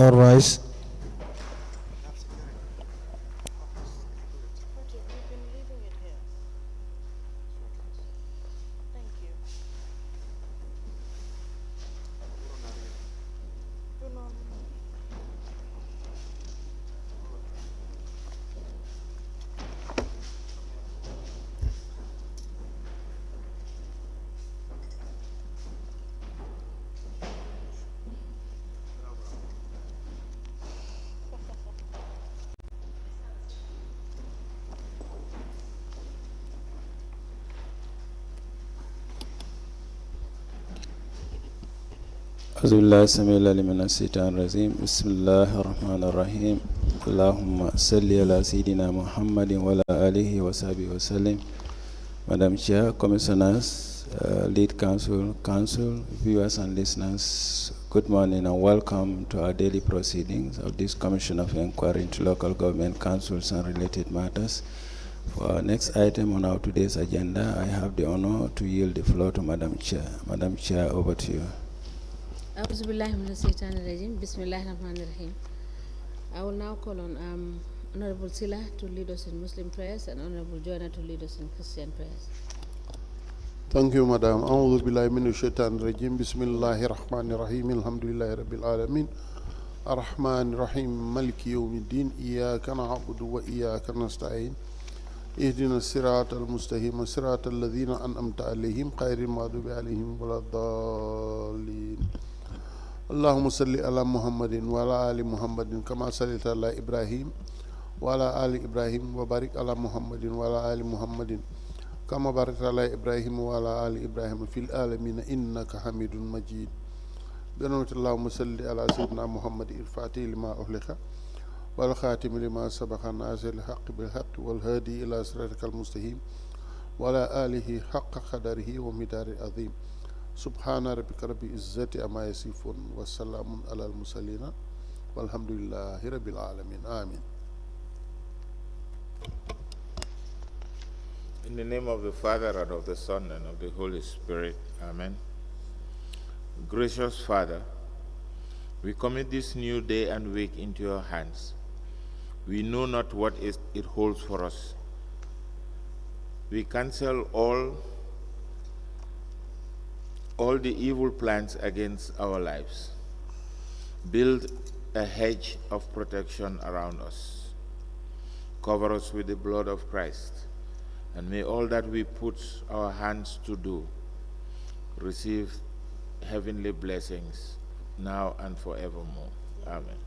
All rise. Okay, we've been leaving it here. Thank you. Do not. أعوذ بالله السميع العليم من الشيطان الرجيم بسم الله الرحمن الرحيم اللهم صل على سيدنا محمد وعلى آله وصحبه وسلم. Madam Chair, Commissioners, Lead Council, viewers and listeners, good morning and welcome to our daily proceedings of this Commission of Inquiry into Local Government Councils and related matters. For our next item on our today's agenda, I have the honor to yield the floor to Madam Chair. Madam Chair, over to you. A'udhu billahi minash shaitanir rajim. Bismillahir rahmanir rahim. I will now call on Honorable Sila to lead us in Muslim prayers and Honorable Joanna to lead us in Christian prayers. Thank you, Madam. A'udhu billahi minash shaitanir rajim. Bismillahir rahmanir rahim. Alhamdulillahi rabbil alamin. Ar-Rahmanir Rahim. Maliki yawmiddin. Iyyaka na'budu wa iyyaka nasta'in. اهدنا الصراط المستقيم صراط الذين أنعمت عليهم غير المغضوب عليهم ولا الضالين. اللهم صل على محمد وعلى آل محمد كما صليت على إبراهيم وعلى آل إبراهيم وبارك على محمد وعلى آل محمد كما باركت على إبراهيم وعلى آل إبراهيم في العالمين إنك حميد مجيد. برحمة اللهم صل على سيدنا محمد الفاتح لما أغلق والخاتم لما سبق الناصر الحق بالحق والهادي إلى صراطك المستقيم وعلى آله حق قدره ومقداره العظيم. سبحان ربك رب العزة عما يصفون والسلام على المرسلين والحمد لله رب العالمين. آمين. In the name of the Father, and of the Son, and of the Holy Spirit. Amen. Gracious Father, we commit this new day and week into your hands. We know not what it holds for us. We cancel all the evil plans against our lives. Build a hedge of protection around us. Cover us with the blood of Christ. And may all that we put our hands to do receive heavenly blessings now and forevermore. Amen.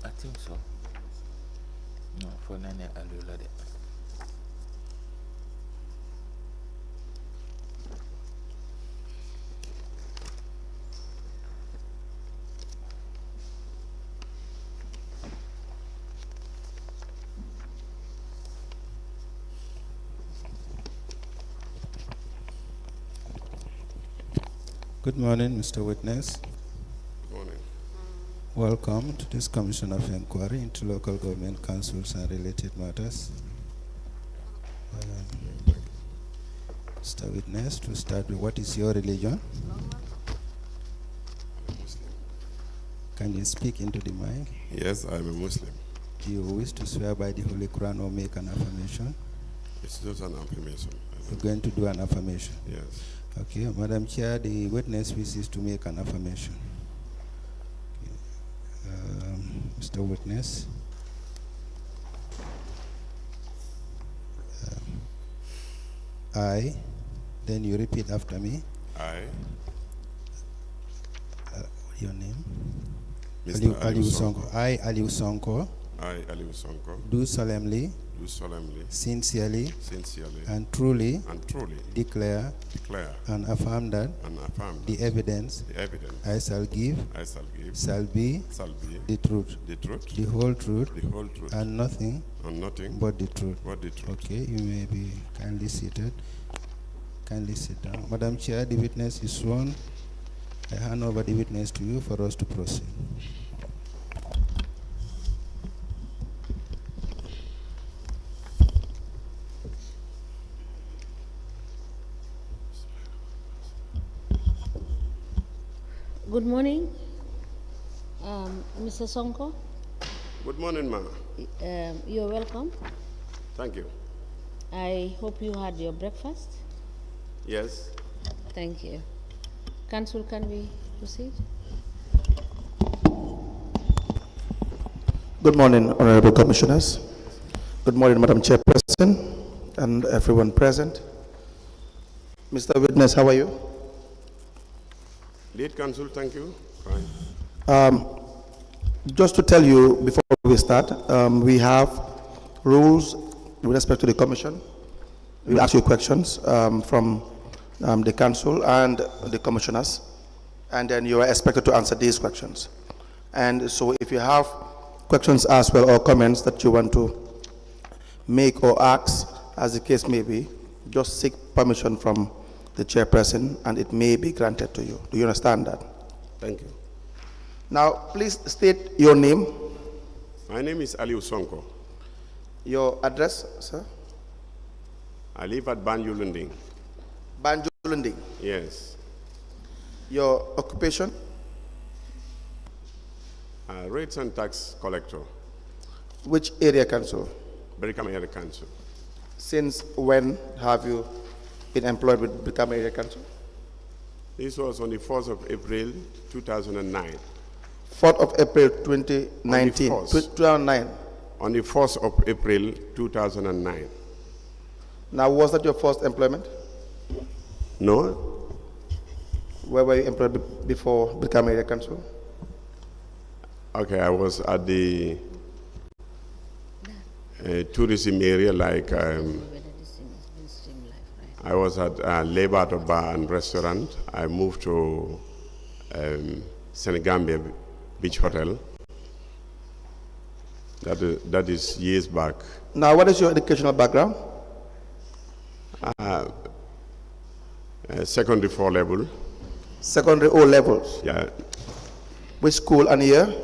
I think so. No, for Nane Alieu. Good morning, Mr. Witness. Good morning. Welcome to this Commission of Inquiry into Local Government Councils and related matters. Mr. Witness, to start with, what is your religion? I'm a Muslim. Can you speak into the mic? Yes, I'm a Muslim. Do you wish to swear by the Holy Quran or make an affirmation? It's just an affirmation. You're going to do an affirmation? Yes. Okay, Madam Chair, the witness wishes to make an affirmation. Mr. Witness. I, then you repeat after me. I, Your name? Mr. Alieu Sonko, Sonko. I, Alieu Sonko, I, Alieu Sonko, do solemnly, sincerely, and truly declare and affirm that the evidence I shall give shall be the truth, the whole truth, and nothing but the truth. Okay, you may be kindly seated. Kindly sit down. Madam Chair, the witness is sworn. I hand over the witness to you for us to proceed. Good morning, Mr. Sonko. Good morning, ma'am. You're welcome. Thank you. I hope you had your breakfast. Yes. Thank you. Council, can we proceed? Good morning, Honorable Commissioners. Good morning, Madam Chairperson and everyone present. Mr. Witness, how are you? Lead Counsel, thank you. Fine. Just to tell you before we start, we have rules with respect to the Commission. We'll ask you questions from the Council and the Commissioners, and then you are expected to answer these questions. And so if you have questions as well or comments that you want to make or ask, as the case may be, just seek permission from the chairperson and it may be granted to you. Do you understand that? Thank you. Now, please state your name. My name is Alieu Sonko. Your address, sir? I live at Banjulunding. Banjulunding. Yes. Your occupation? Rates and tax collector. Which area council? Berikam Area Council. Since when have you been employed with Brikama Area Council? This was on the 4th of April, 2009. 4th of April 2019. 2009. On the 4th of April, 2009. Now, was that your first employment? No. Where were you employed before Brikama Area Council? Okay, I was at the tourism area, like I was at Labor Bar and Restaurant. I moved to Gambia Beach Hotel. That is years back. Now, what is your educational background? Secondary 4 level. Secondary O levels. Yeah. Which school and year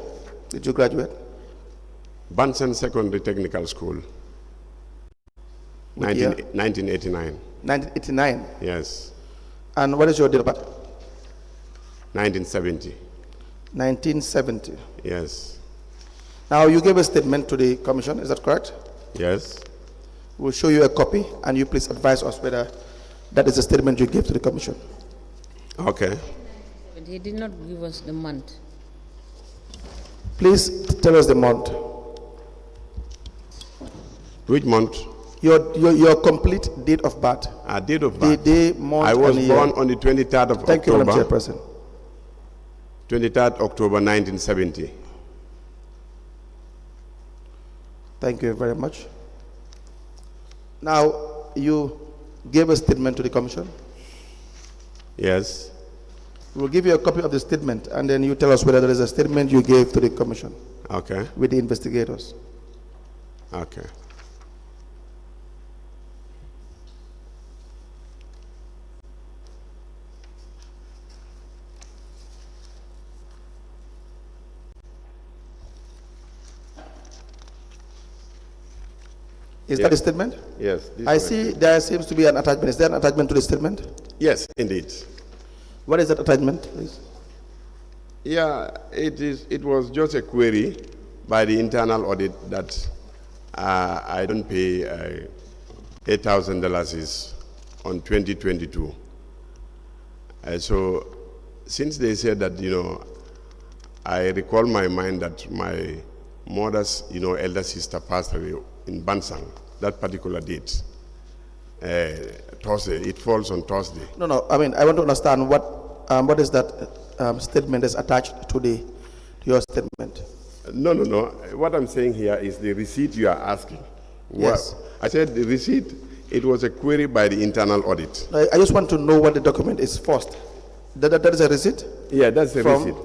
did you graduate? Bunsen Secondary Technical School. 1989. 1989. Yes. And what is your date of birth? 1970. 1970. Yes. Now, you gave a statement to the commission, is that correct? Yes. We'll show you a copy, and you please advise us whether that is a statement you gave to the commission. Okay. But he did not give us the month. Please tell us the month. Which month? Your complete date of birth. Date of birth. The day, month, I was and year. born on the 23rd of Thank you, October. Madam Chairperson. 23rd October 1970. Thank you very much. Now, you gave a statement to the commission. Yes. We'll give you a copy of the statement, and then you tell us whether there is a statement you gave to the commission. Okay. With the investigators. Okay. Is that a statement? Yes. I see there seems to be an attachment. Is there an attachment to the statement? Yes, indeed. What is that attachment, please? Yeah, it was just a query by the internal audit that I don't pay $8,000 on 2022. So since they said that, I recall my mind that my mother's, elder sister passed away in Bansang, that particular date, Thursday. It falls on Thursday. No. I mean, I want to understand what is that statement is attached to your statement. No. What I'm saying here is the receipt you are asking. Yes. I said the receipt, it was a query by the internal audit. I just want to know what the document is first. That is a receipt? Yeah, that's the From? receipt.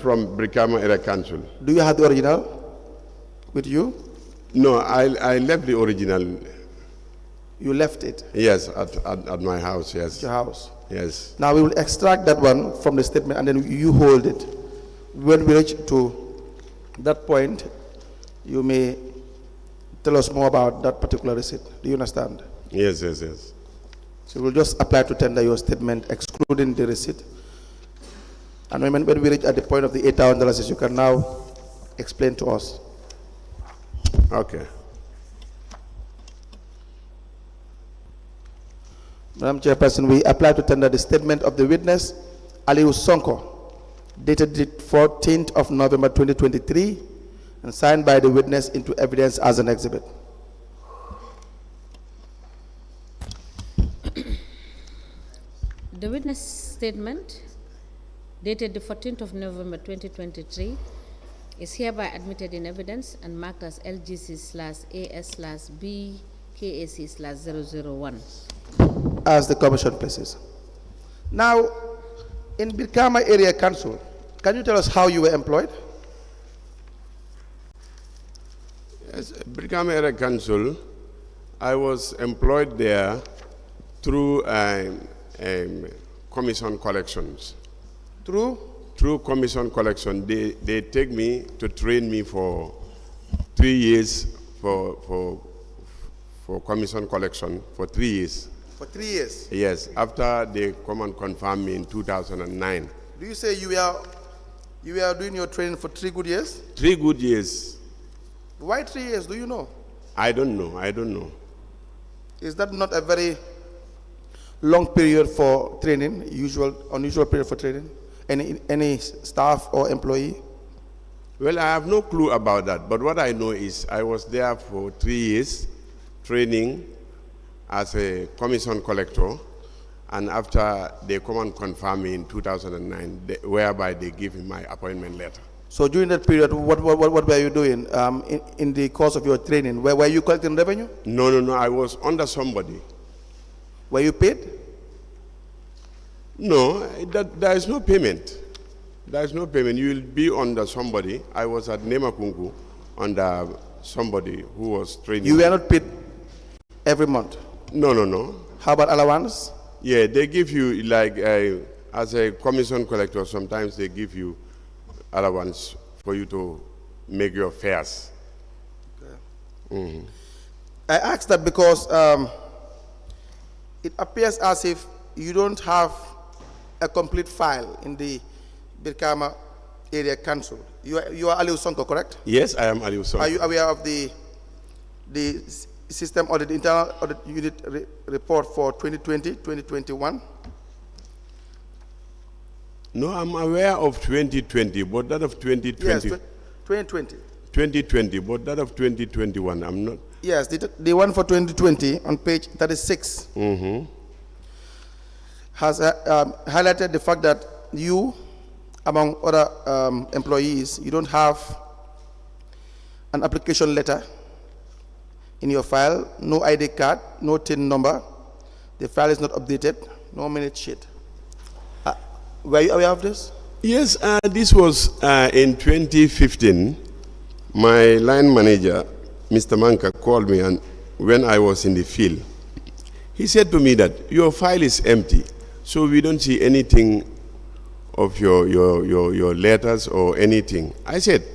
From Brikama Area Council. Do you have the original with you? No, I left the original. You left it Yes, at my house, yes. at your house. Yes. Now we will extract that one from the statement and then you hold it. When we reach to that point, you may tell us more about that particular receipt. Do you understand? Yes. So we'll just apply to tender your statement excluding the receipt. And when we reach at the point of the $8,000, you can now explain to us. Okay. Madam Chairperson, we apply to tender the statement of the witness, Alieu Sonko, dated the 14th of November 2023, and signed by the witness into evidence as an exhibit. The witness statement, dated the 14th of November 2023, is hereby admitted in evidence and marked as LGC/AS/BKAC/001. As the Commission places. Now, in Brikama Area Council, can you tell us how you were employed? Yes, Brikama Area Council, I was employed there through commission collections. Through? Through commission collection, they take me to train me for 3 years for commission collection for 3 years. For 3 years. Yes, after they come and confirm me in 2009. Do you say you were doing your training for 3 good years? 3 good years. Why 3 years? Do you know? I don't know. Is that not a very long period for training? Unusual period for training? Any staff or employee? Well, I have no clue about that. But what I know is I was there for 3 years training as a commission collector, and after they come and confirm me in 2009, whereby they give me my appointment letter. So during that period, what were you doing in the course of your training? Were you collecting revenue? No, I was under somebody. Were you paid? No, there is no payment. There is no payment. You will be under somebody. I was at Nemakungu under somebody who was training. You were not paid every month? No. How about allowance? Yeah, they give you, like, as a commission collector, sometimes they give you allowance for you to make your fares. Okay. I asked that because it appears as if you don't have a complete file in the Brikama Area Council. You are Alieu Sonko, correct? Yes, I am Alieu Sonko. Are you aware of the system audit, internal audit unit report for 2020, 2021? No, I'm aware of 2020, but that of 2020. Yes, 2020. 2020, but that of 2021, I'm not. Yes, the one for 2020 on page 36 has highlighted the fact that you, among other employees, you don't have an application letter in your file, no ID card, no TIN number. The file is not updated, no minute sheet. Were you aware of this? Yes, this was in 2015. My line manager, Mr. Manka, called me, and when I was in the field, he said to me that your file is empty, so we don't see anything of your letters or anything. I said,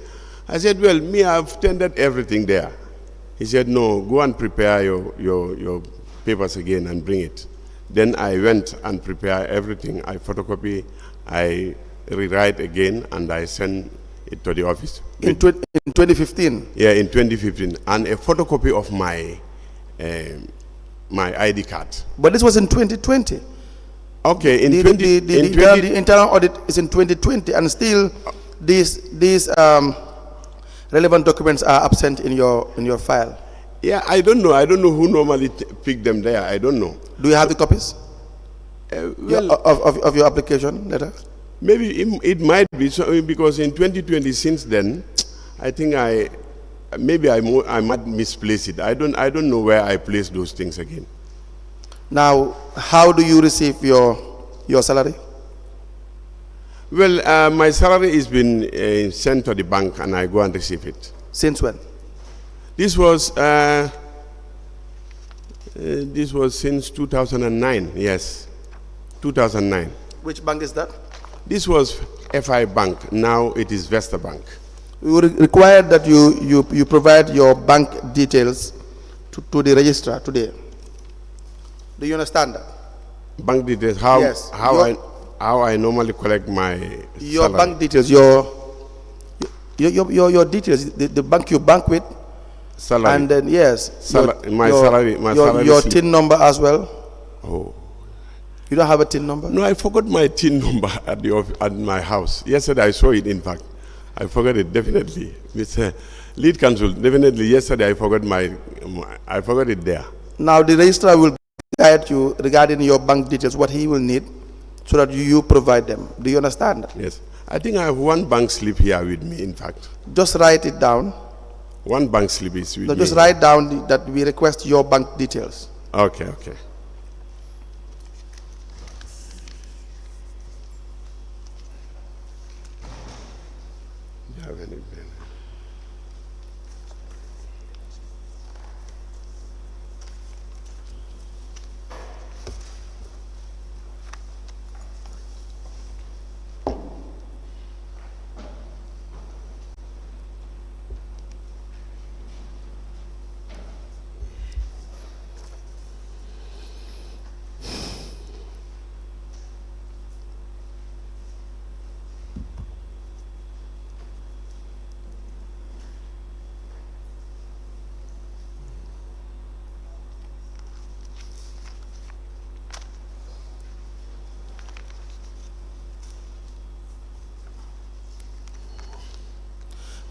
well, me, I've tendered everything there. He said, no, go and prepare your papers again and bring it. Then I went and prepared everything. I photocopy, I rewrite again, and I send it to the office. In 2015? Yeah, in 2015. And a photocopy of my my ID card. But this was in 2020. Okay, the internal audit is in 2020, and still these relevant documents are absent in your file. Yeah, I don't know who normally pick them there. I don't know. Do you have the copies well, of your application letter? Maybe it might be so, because in 2020, since then, I think I might misplace it. I don't know where I place those things again. Now, how do you receive your salary? Well, my salary has been sent to the bank, and I go and receive it. Since when? This was since 2009. Yes, 2009. Which bank is that? This was FI Bank. Now it is Vesta Bank. We would require that you provide your bank details to the registrar today. Do you understand that? Bank details. How? Yes. How I normally collect my your salary. Bank details. Your details. The bank you bank with. Salary. And then yes. My salary. Your TIN number as well. Oh. You don't have a TIN number? No, I forgot my TIN number at my house. Yesterday I saw it, in fact. I forgot it, definitely. Mr. Lead Counsel, definitely yesterday I forgot it there. Now the registrar will guide you regarding your bank details, what he will need, so that you provide them. Do you understand? Yes. I think I have one bank slip here with me, in fact. Just write it down. One bank slip is with me. Just write down that we request your bank details. Okay, okay.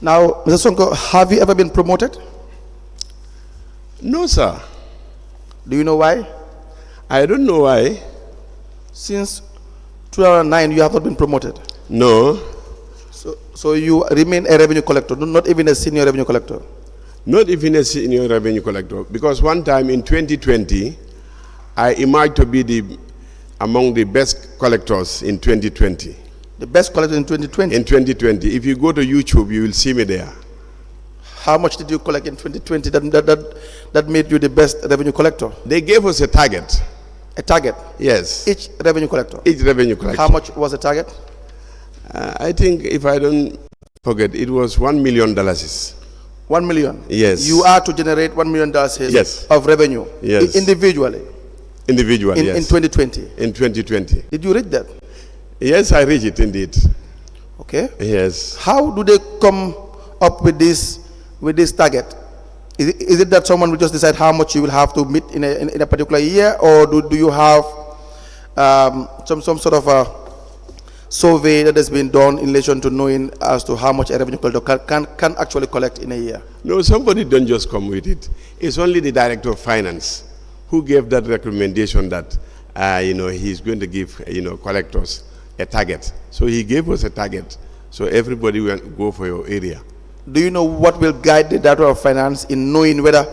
Now, Mr. Sonko, have you ever been promoted? No, sir. Do you know why? I don't know why. Since 2009, you have not been promoted. No. So you remain a revenue collector, not even a senior revenue collector. Not even a senior revenue collector. Because one time in 2020, I emerged to be among the best collectors in 2020. The best collector in 2020? In 2020. If you go to YouTube, you will see me there. How much did you collect in 2020 that made you the best revenue collector? They gave us a target. A target? Yes. Each revenue collector? Each revenue collector. How much was the target? I think, if I don't forget, it was $1 million. 1 million? Yes. You are to generate $1 million yes. of revenue? Yes. Individually? Individually, yes. In 2020? In 2020. Did you read that? Yes, I read it indeed. Okay. Yes. How do they come up with this target? Is it that someone will just decide how much you will have to meet in a particular year, or do you have some sort of a survey that has been done in relation to knowing as to how much a revenue collector can actually collect in a year? No, somebody don't just come with it. It's only the Director of Finance who gave that recommendation that he's going to give collectors a target. So he gave us a target. So everybody will go for your area. Do you know what will guide the Director of Finance in knowing whether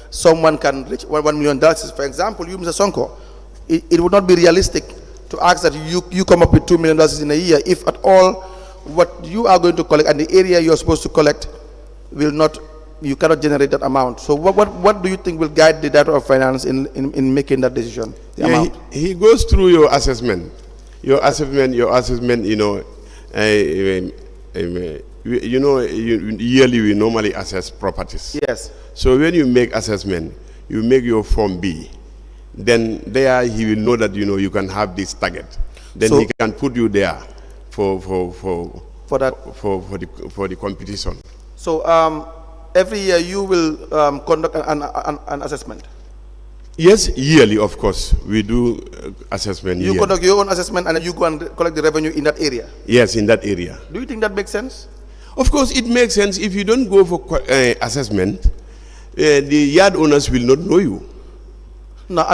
someone can reach $1 million? For example, you, Mr. Sonko, it would not be realistic to ask that you come up with $2 million in a year if at all what you are going to collect and the area you are supposed to collect you cannot generate that amount. So what do you think will guide the Director of Finance in making that decision? He goes through your assessment. Your assessment, yearly we normally assess properties. Yes. So when you make assessment, you make your Form B. Then there he will know that you can have this target. Then he can put you there for the competition. So every year you will conduct an assessment. Yes, yearly, of course. We do assessment yearly. You conduct your own assessment and you go and collect the revenue in that area? Yes, in that area. Do you think that makes sense? Of course, it makes sense. If you don't go for assessment, the yard owners will not know you. No,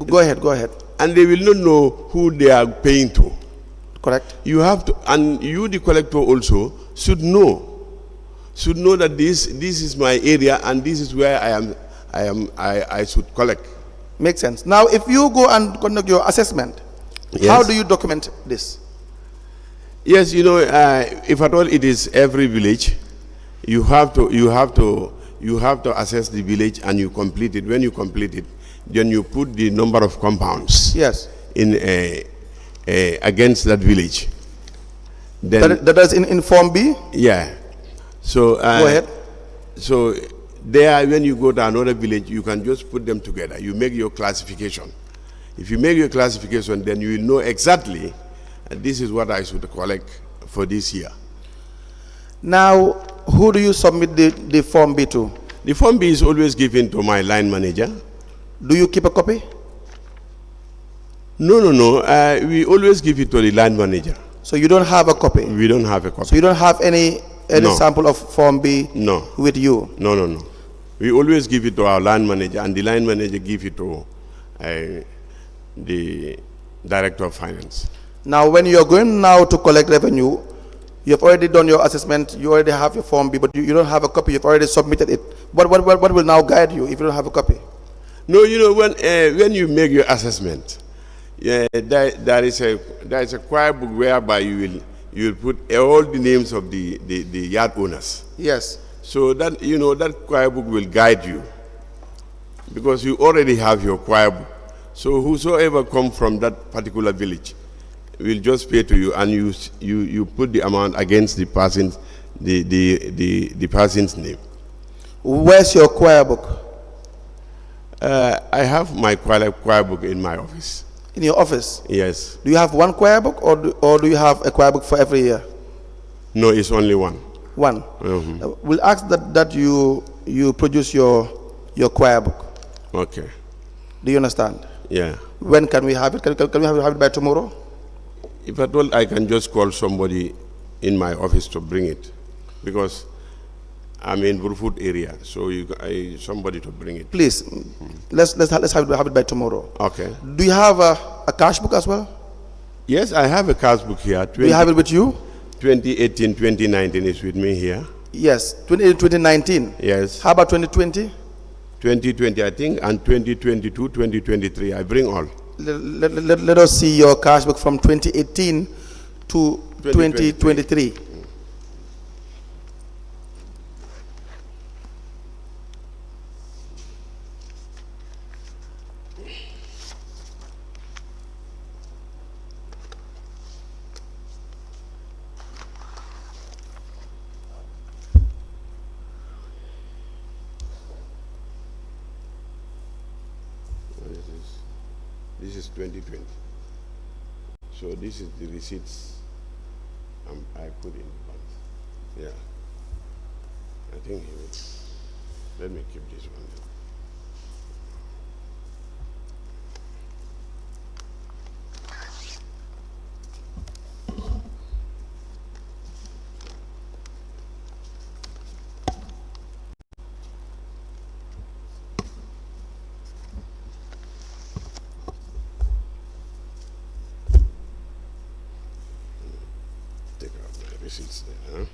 go ahead. And they will not know who they are paying to. Correct. You have to, and you, the collector, also should know that this is my area and this is where I should collect. Makes sense. Now, if you go and conduct your assessment, Yes. how do you document this? Yes, if at all it is every village, you have to assess the village and you complete it. When you complete it, then you put the number of compounds. Yes. In against that village. Then That is in Form B? yeah. So Go ahead. So there, when you go to another village, you can just put them together. You make your classification. If you make your classification, then you will know exactly this is what I should collect for this year. Now, who do you submit the Form B to? The Form B is always given to my line manager. Do you keep a copy? No. We always give it to the line manager. So you don't have a copy? We don't have a copy. So you don't have any No. sample of Form B No. with you? No. We always give it to our line manager, and the line manager give it to the director of finance. Now, when you're going now to collect revenue, you've already done your assessment, you already have your Form B, but you don't have a copy, you've already submitted it. What will now guide you if you don't have a copy? No, when you make your assessment, there is a choir book whereby you will put all the names of the yard owners. Yes. So that that choir book will guide you, because you already have your choir book. So whosoever come from that particular village will just pay to you, and you put the amount against the person's the person's name. Where's your choir book? I have my choir book in my office. In your office? Yes. Do you have one choir book, or do you have a choir book for every year? No, it's only one. One. Mm-hmm. We'll ask that you produce your choir book. Okay. Do you understand? Yeah. When can we have it? Can we have it by tomorrow? If at all, I can just call somebody in my office to bring it, because I'm in Burfoot area, so somebody to bring it. Please, let's have it by tomorrow. Okay. Do you have a cash book as well? Yes, I have a cash book here. Do you have it with you? 2018, 2019 is with me here. Yes, 2019. Yes. How about 2020? 2020, I think, and 2022, 2023. I bring all. Let us see your cash book from 2018 to 2023. This is 2020. So this is the receipts I put in the bank. Yeah. I think he will. Let me keep this one. Take out my receipts there, huh?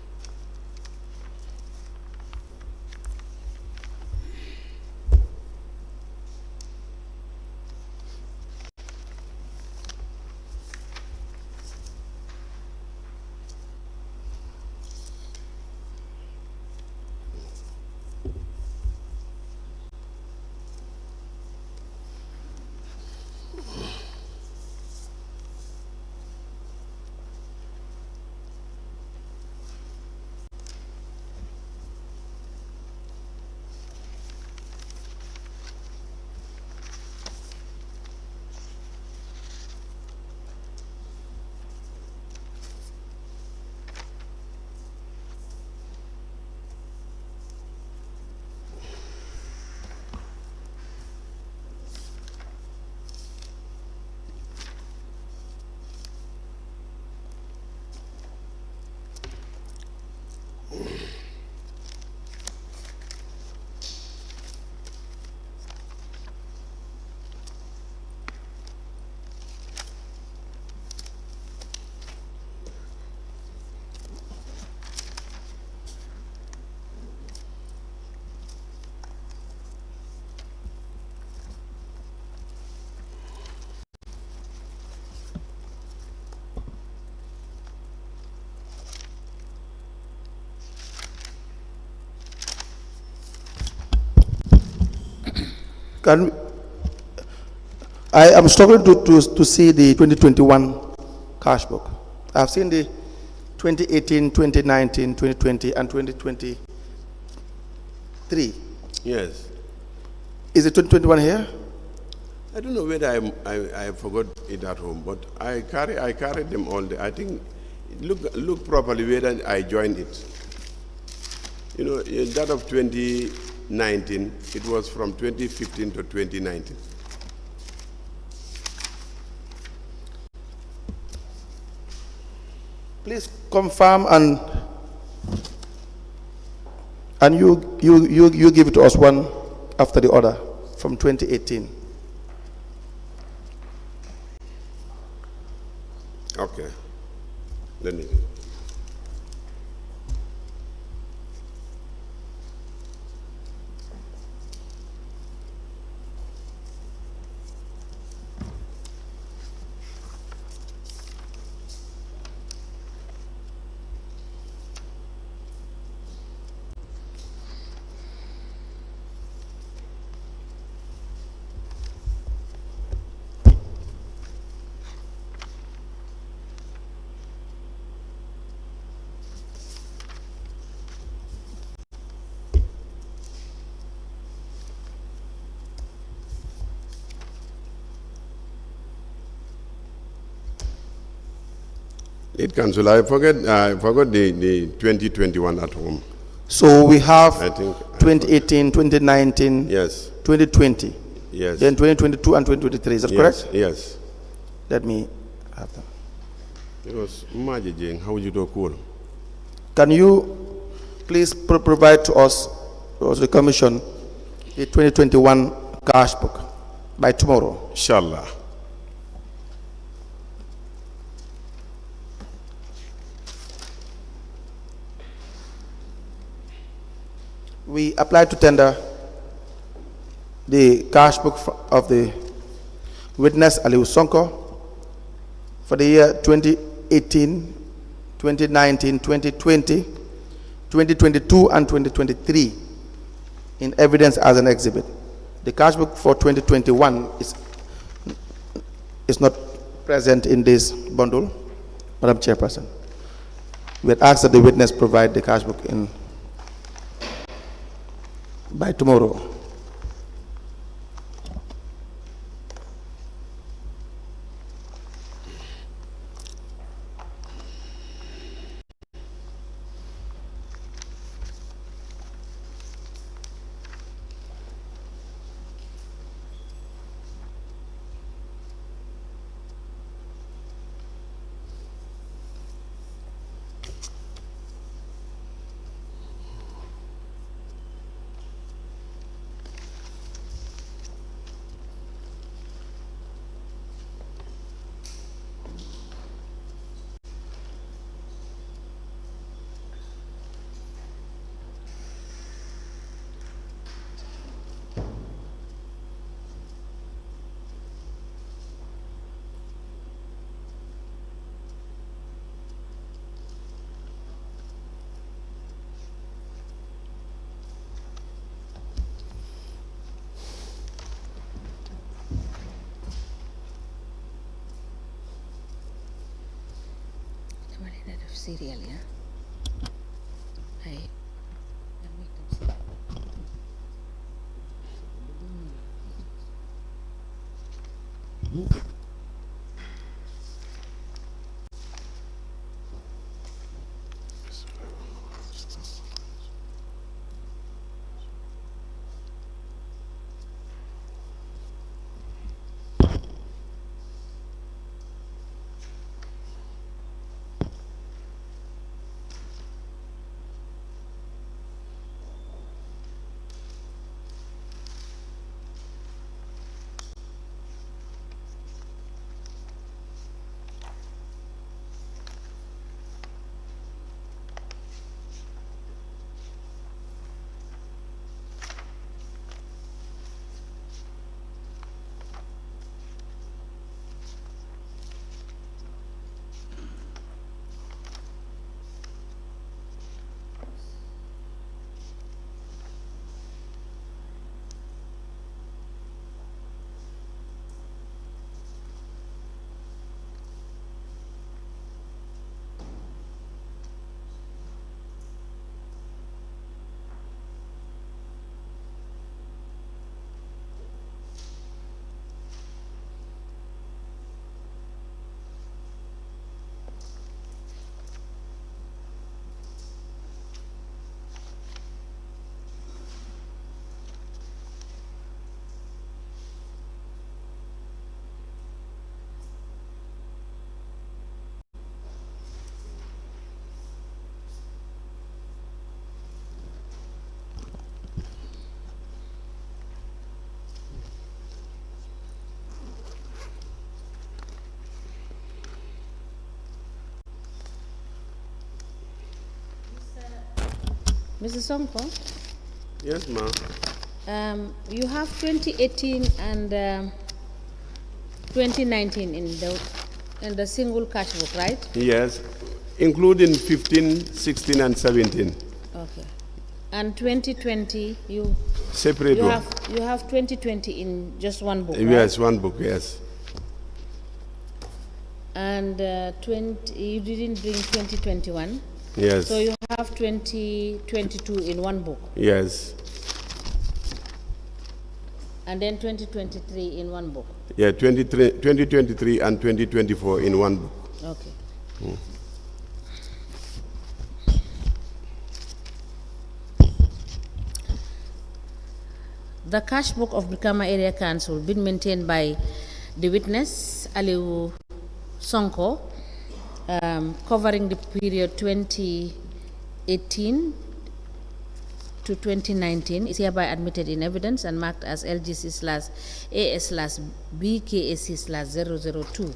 Can I am struggling to see the 2021 cash book. I've seen the 2018, 2019, 2020, and 2023. Yes. Is the 2021 here? I don't know whether I forgot it at home, but I carried them all day. I think look properly whether I joined it. You know, in that of 2019, it was from 2015 to 2019. Please confirm and you give it to us one after the other from 2018. Okay. Let me. It cancel. I forgot the 2021 at home. So we have I think 2018, 2019, yes. 2020, Yes. then 2022 and 2023. Is that correct? Yes. Let me have them. It was Majijing. How would you do cool? Can you please provide to us, or the commission, the 2021 cash book by tomorrow? Inshallah. We applied to tender the cash book of the witness Alieu Sonko for the year 2018, 2019, 2020, 2022, and 2023 in evidence as an exhibit. The cash book for 2021 is not present in this bundle, Madam Chairperson. We had asked that the witness provide the cash book by tomorrow. Cereal, yeah. I make them Mr. Sonko, Yes, ma'am. you have 2018 and 2019 in the single cash book, right? Yes, including 15, 16, and 17. Okay. And 2020, you Separate one. you have 2020 in just one book, right? Yes, one book, yes. And you didn't bring 2021. Yes. So you have 2022 in one book, Yes. and then 2023 in one book. Yeah, 2023 and 2024 in one book. Okay. The cash book of Brikama Area Council been maintained by the witness, Alieu Sonko, covering the period 2018 to 2019, is hereby admitted in evidence and marked as LGC/AS/BKAC/002.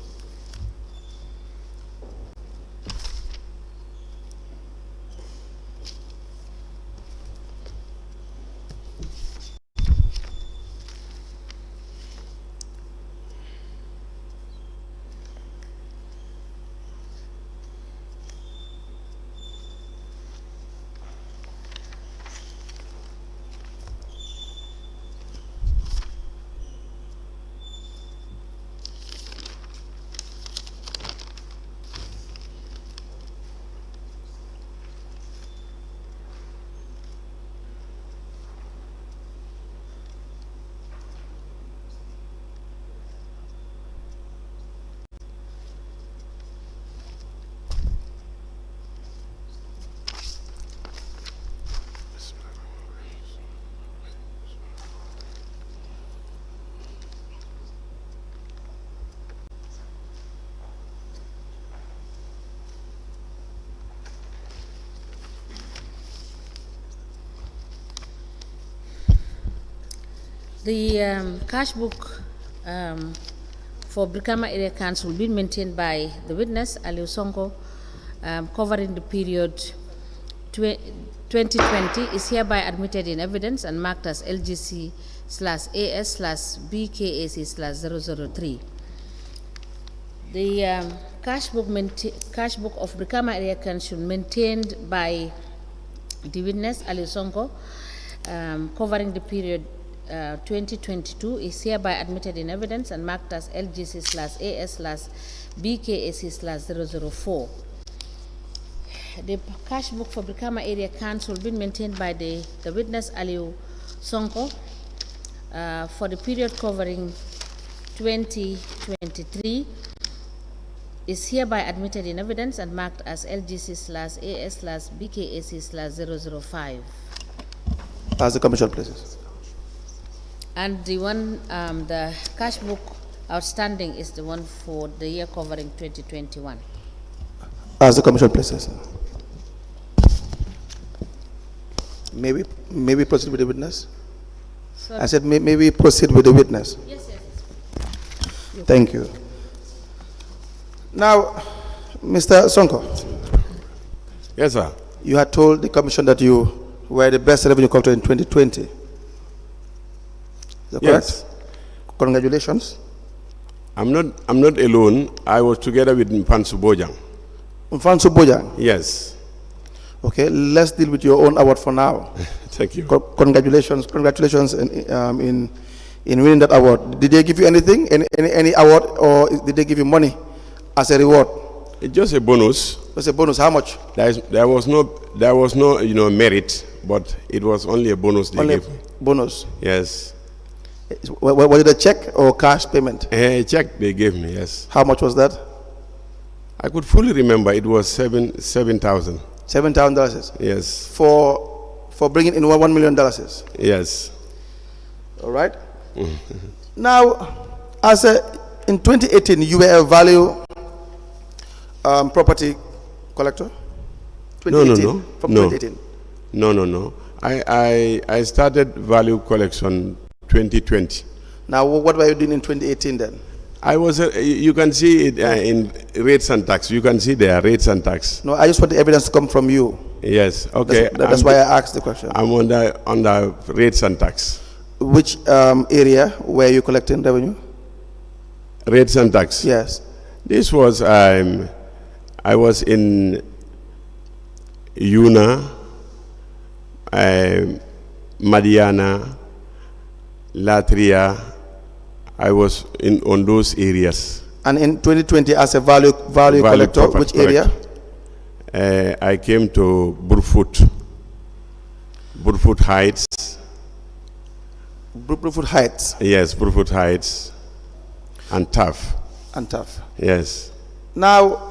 The cash book for Brikama Area Council being maintained by the witness, Alieu Sonko, covering the period 2020, is hereby admitted in evidence and marked as LGC/AS/BKAC/003. The cash book of Brikama Area Council maintained by the witness, Alieu Sonko, covering the period 2022, is hereby admitted in evidence and marked as LGC/AS/BKAC/004. The cash book for Brikama Area Council been maintained by the witness, Alieu Sonko, for the period covering 2023, is hereby admitted in evidence and marked as LGC/AS/BKAC/005. As the Commission places. And the one, the cash book outstanding is the one for the year covering 2021. As the Commission places. Maybe proceed with the witness? Sorry. I said maybe proceed with the witness. Yes. Thank you. Now, Mr. Sonko, Yes, sir. you had told the Commission that you were the best revenue collector in 2020. Is that Yes. correct? Congratulations. I'm not alone. I was together with Mpansu Bojang. Mfansu Bojang. Yes. Okay, let's deal with your own award for now. Thank you. Congratulations in winning that award. Did they give you anything, any award, or did they give you money as a reward? It's just a bonus. It's a bonus. How much? There was no merit, but it was only a bonus they Only gave. bonus. Yes. Was it a check or cash payment? A check they gave me. Yes. How much was that? I could fully remember. It was 7,000. $7,000. Yes. For bringing in $1 million. Yes. All right. Now, in 2018, you were a value property collector. 2018, No. From No. 2018. No. I started value collection 2020. Now, what were you doing in 2018 then? I was. You can see it in rates and tax. You can see there rates and tax. No, I just want the evidence to come from you. Yes, okay. That's why I asked the question. I'm under rates and tax. Which area were you collecting revenue? Rates and tax. Yes. This was I was in Yuna, Madiana, Latria. I was on those areas. And in 2020, as a value collector, which area? I came to Burfoot Heights. Burfoot Heights. Yes, Burfoot Heights, and Tough. And Tough. Yes. Now,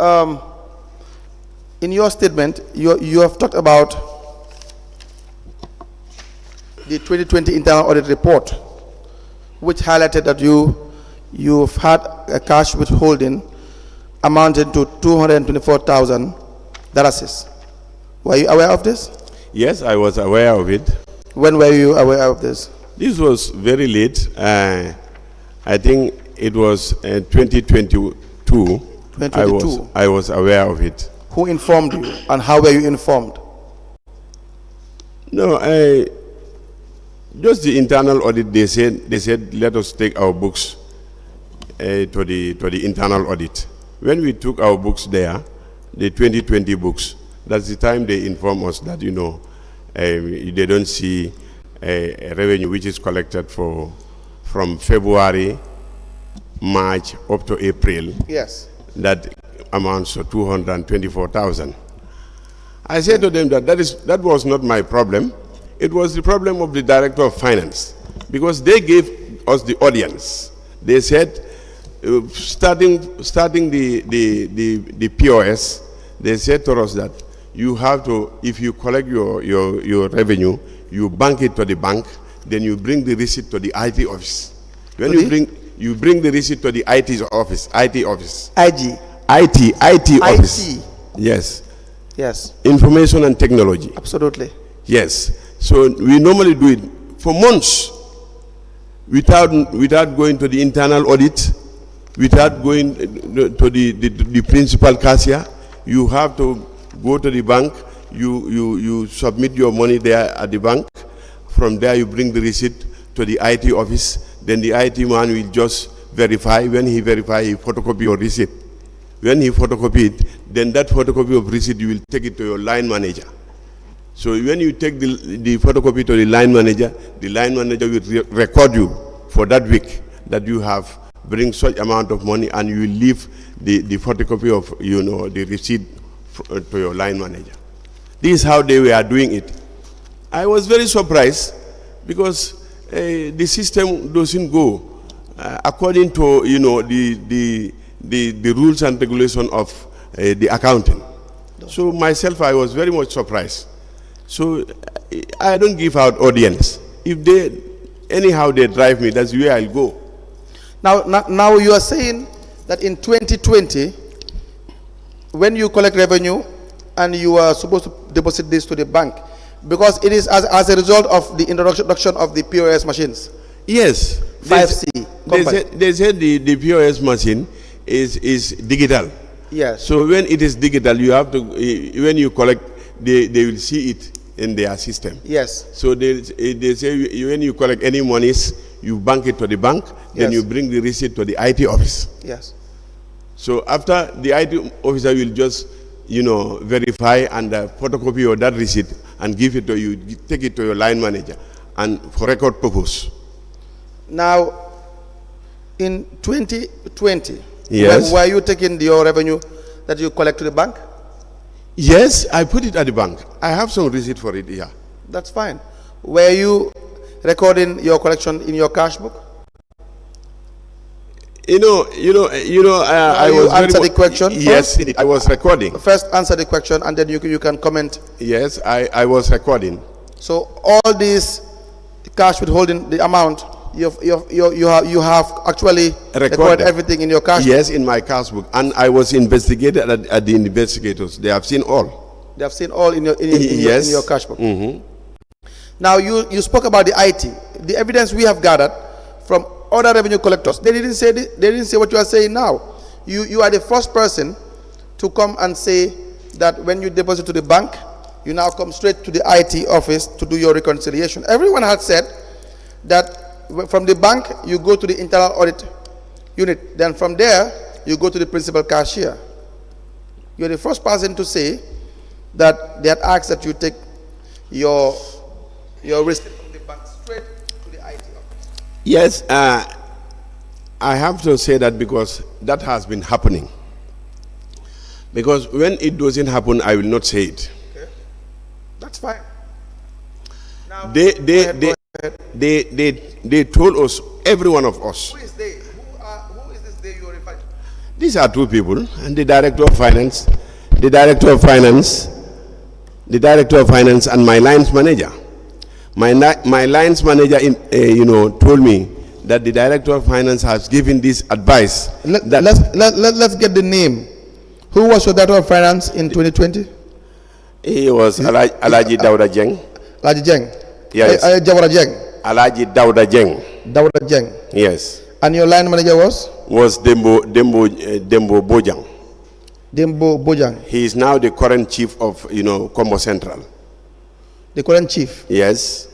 in your statement, you have talked about the 2020 internal audit report, which highlighted that you've had a cash withholding amounting to $224,000. Were you aware of this? Yes, I was aware of it. When were you aware of this? This was very late. I think it was 2022. 2022. I was aware of it. Who informed you, and how were you informed? No, just the internal audit. They said let us take our books to the internal audit. When we took our books there, the 2020 books, that's the time they inform us that they don't see a revenue which is collected from February, March up to April. Yes. That amounts to 224,000. I said to them that was not my problem. It was the problem of the Director of Finance, because they gave us the audience. They said, starting the POS, they said to us that you have to, if you collect your revenue, you bank it to the bank, then you bring the receipt to the IT office. When you bring the receipt to the IT office. IT office. Yes. Yes. Information and technology. Absolutely. Yes. So we normally do it for months without going to the internal audit, without going to the principal cashier. You have to go to the bank. You submit your money there at the bank. From there you bring the receipt to the IT office. Then the IT man will just verify. When he verifies, he photocopy your receipt. When he photocopy it, then that photocopy of receipt, you will take it to your line manager. So when you take the photocopy to the line manager will record you for that week that you have bring such amount of money, and you will leave the photocopy of the receipt to your line manager. This is how they were doing it. I was very surprised because the system doesn't go according to the rules and regulation of the accounting. So myself, I was very much surprised. So I don't give out audience. If they drive me, that's where I'll go. Now you are saying that in 2020, when you collect revenue and you are supposed to deposit this to the bank, because it is as a result of the introduction of the POS machines. Yes. 5C. They said the POS machine is digital. Yes. So when it is digital, you have to, when you collect, they will see it in their system. Yes. So they say when you collect any monies, you bank it to the bank, then you bring the receipt to the IT office. Yes. So after the IT officer will just, verify and photocopy of that receipt and give it to you, take it to your line manager, and for record purpose. Now, in 2020, yes, were you taking your revenue that you collect to the bank? Yes, I put it at the bank. I have some receipt for it here. That's fine. Were you recording your collection in your cash book? I was answer the question. Yes, first? I was recording. First, answer the question, and then you can comment. Yes, I was recording. So all these cash withholding, the amount you have actually recorded everything in your cash book? Yes, in my cash book, and I was investigated at the investigators. They have seen all. They have seen all in your cash book. Mm-hmm. Now you spoke about the IT. The evidence we have gathered from other revenue collectors, they didn't say what you are saying now. You are the first person to come and say that when you deposit to the bank, you now come straight to the IT office to do your reconciliation. Everyone had said that from the bank, you go to the internal audit unit. Then from there, you go to the principal cashier. You're the first person to say that they had asked that you take your receipt from the bank straight to the IT office. Yes, I have to say that because that has been happening. Because when it doesn't happen, I will not say it. Okay, that's fine. Now, They go ahead. told us, every one of us. Who is they? Who is this they you are referring to? These are two people, and the director of finance, the director of finance and my lines manager. My lines manager, told me that the director of finance has given this advice. Let's get the name. Who was your director of finance in 2020? He was Alaji Dauda Jeng. Alaji Jeng. Yes. Jawara Jeng. Alaji Dauda Jeng. Dauda Jeng. Yes. And your line manager was? Was Dembo Bojang. Dembo Bojang. He is now the current chief of, Combo Central. The current chief? Yes.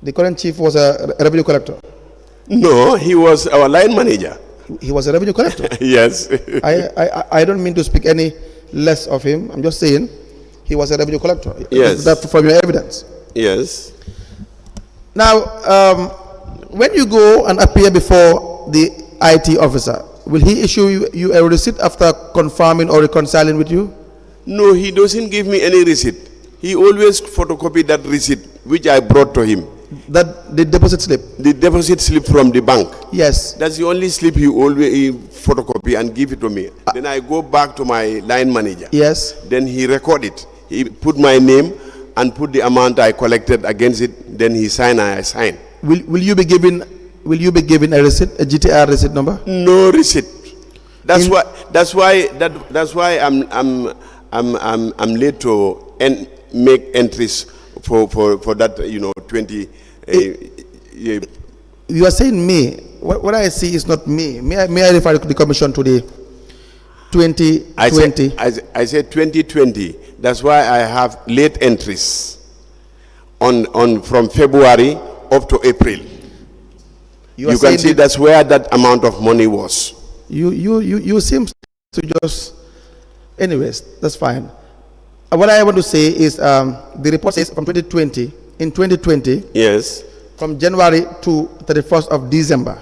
The current chief was a revenue collector? No, he was our line manager. He was a revenue collector? Yes. I don't mean to speak any less of him. I'm just saying he was a revenue collector. Yes. That's from your evidence. Yes. Now, when you go and appear before the IT officer, will he issue you a receipt after confirming or reconciling with you? No, he doesn't give me any receipt. He always photocopy that receipt which I brought to him. That the deposit slip? The deposit slip from the bank. Yes. That's the only slip he always photocopy and give it to me. Then I go back to my line manager. Yes. Then he record it. He put my name and put the amount I collected against it. Then he sign and I sign. Will you be given a receipt, a GTR receipt number? No receipt. That's why I'm late to make entries for that 20. You are saying me. What I see is not me. May I refer the commission to the 2020? I said 2020. That's why I have late entries on from February up to April. You can see that's where that amount of money was. You seem to just. Anyways, that's fine. What I want to say is the report says from 2020. In 2020, yes, from January to 31st of December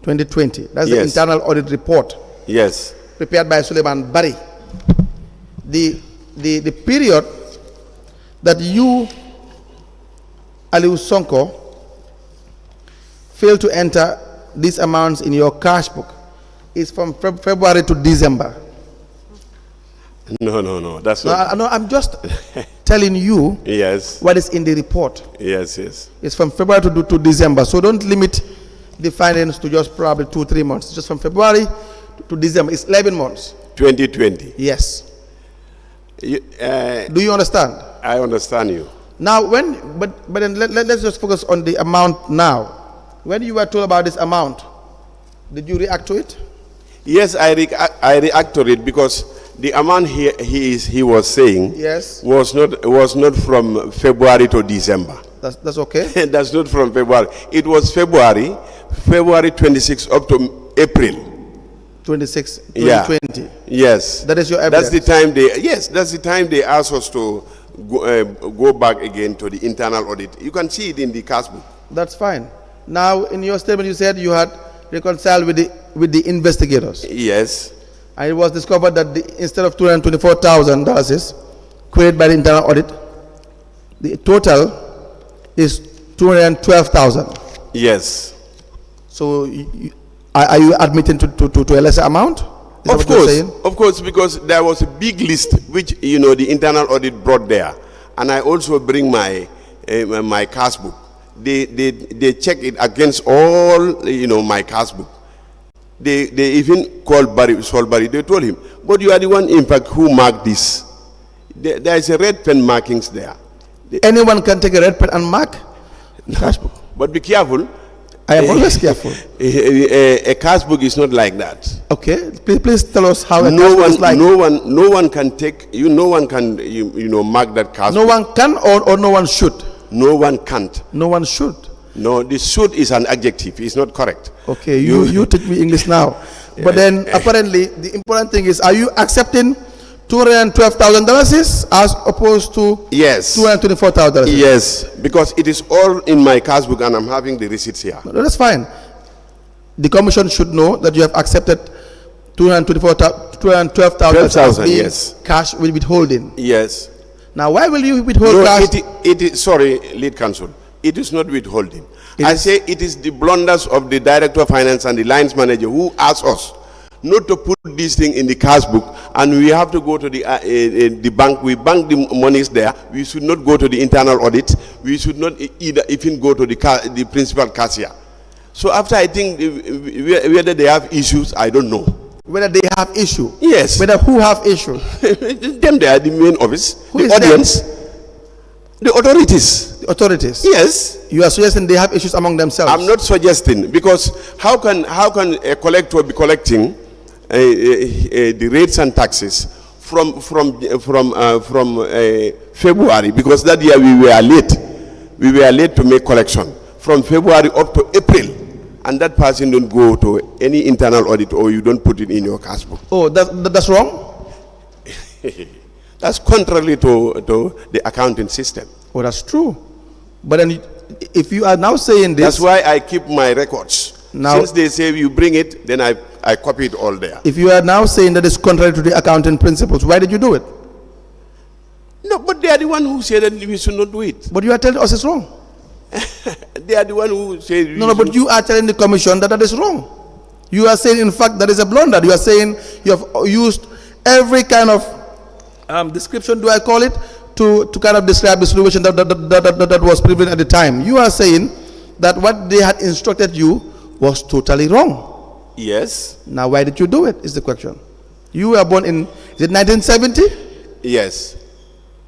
2020. That's the internal audit report. Yes. Prepared by Suleiman Barry. The period that you, Alieu Sonko, failed to enter these amounts in your cash book is from February to December. No, that's not. No, I'm just telling you yes what is in the report. Yes. It's from February to December. So don't limit the finance to just probably 2-3 months. Just from February to December. It's 11 months. 2020. Yes. Do you understand? I understand you. Now, but then let's just focus on the amount now. When you were told about this amount, did you react to it? Yes, I react to it because the amount he was saying was not from February to December. That's okay. That's not from February. It was February 26 up to April 26, 2020. Yeah. Yes. That is your evidence. That's the time they asked us to go back again to the internal audit. You can see it in the cash book. That's fine. Now, in your statement, you said you had reconciled with the investigators. Yes. And it was discovered that instead of $224,000 created by the internal audit, the total is $212,000. Yes. So, are you admitting to a lesser amount? Of course, because there was a big list which the internal audit brought there, and I also bring my my cash book. They check it against all my cash book. They even called Saul Barry. They told him, but you are the one, in fact, who marked this. There is a red pen markings there. Anyone can take a red pen and mark the cash book. But be careful. I am always careful. A cash book is not like that. Okay, please tell us how a No cash book one, is like. no one can take you. No one can mark that cash No book. one can or no one should. No one can't. No one should. No, the should is an adjective. It's not correct. Okay, you teach me English now. But then apparently the important thing is, are you accepting $212,000 as opposed to Yes. $224,000? Yes, because it is all in my cash book and I'm having the receipts here. No, that's fine. The commission should know that you have accepted $212,000 as 12,000, being yes. cash with withholding. Yes. Now, why will you withhold No, cash? it is, sorry, lead counsel. It is not withholding. I say it is the blunders of the director of finance and the lines manager who asked us not to put this thing in the cash book, and we have to go to the bank. We bank the monies there. We should not go to the internal audit. We should not even go to the principal cashier. So after, I think whether they have issues, I don't know. Whether they have issue? Yes. Whether who have issue? Them, they are the main office. Who the is audience. The authorities. The authorities? Yes. You are suggesting they have issues among themselves? I'm not suggesting, because how can a collector be collecting the rates and taxes from February, because that year we were late. We were late to make collection from February up to April, and that person don't go to any internal audit, or you don't put it in your cash book. Oh, that's wrong? That's contrary to the accounting system. Oh, that's true. But then, if you are now saying this, that's why I keep my records. Now, since they say you bring it, then I copy it all there. If you are now saying that it's contrary to the accounting principles, why did you do it? No, but they are the one who say that we should not do it. But you are telling us it's wrong. They are the one who say No, but you are telling the commission that is wrong. You are saying, in fact, that is a blunder. You are saying you have used every kind of description, do I call it, to kind of describe the situation that was prevalent at the time. You are saying that what they had instructed you was totally wrong. Yes. Now, why did you do it, is the question. You were born in, is it 1970? Yes.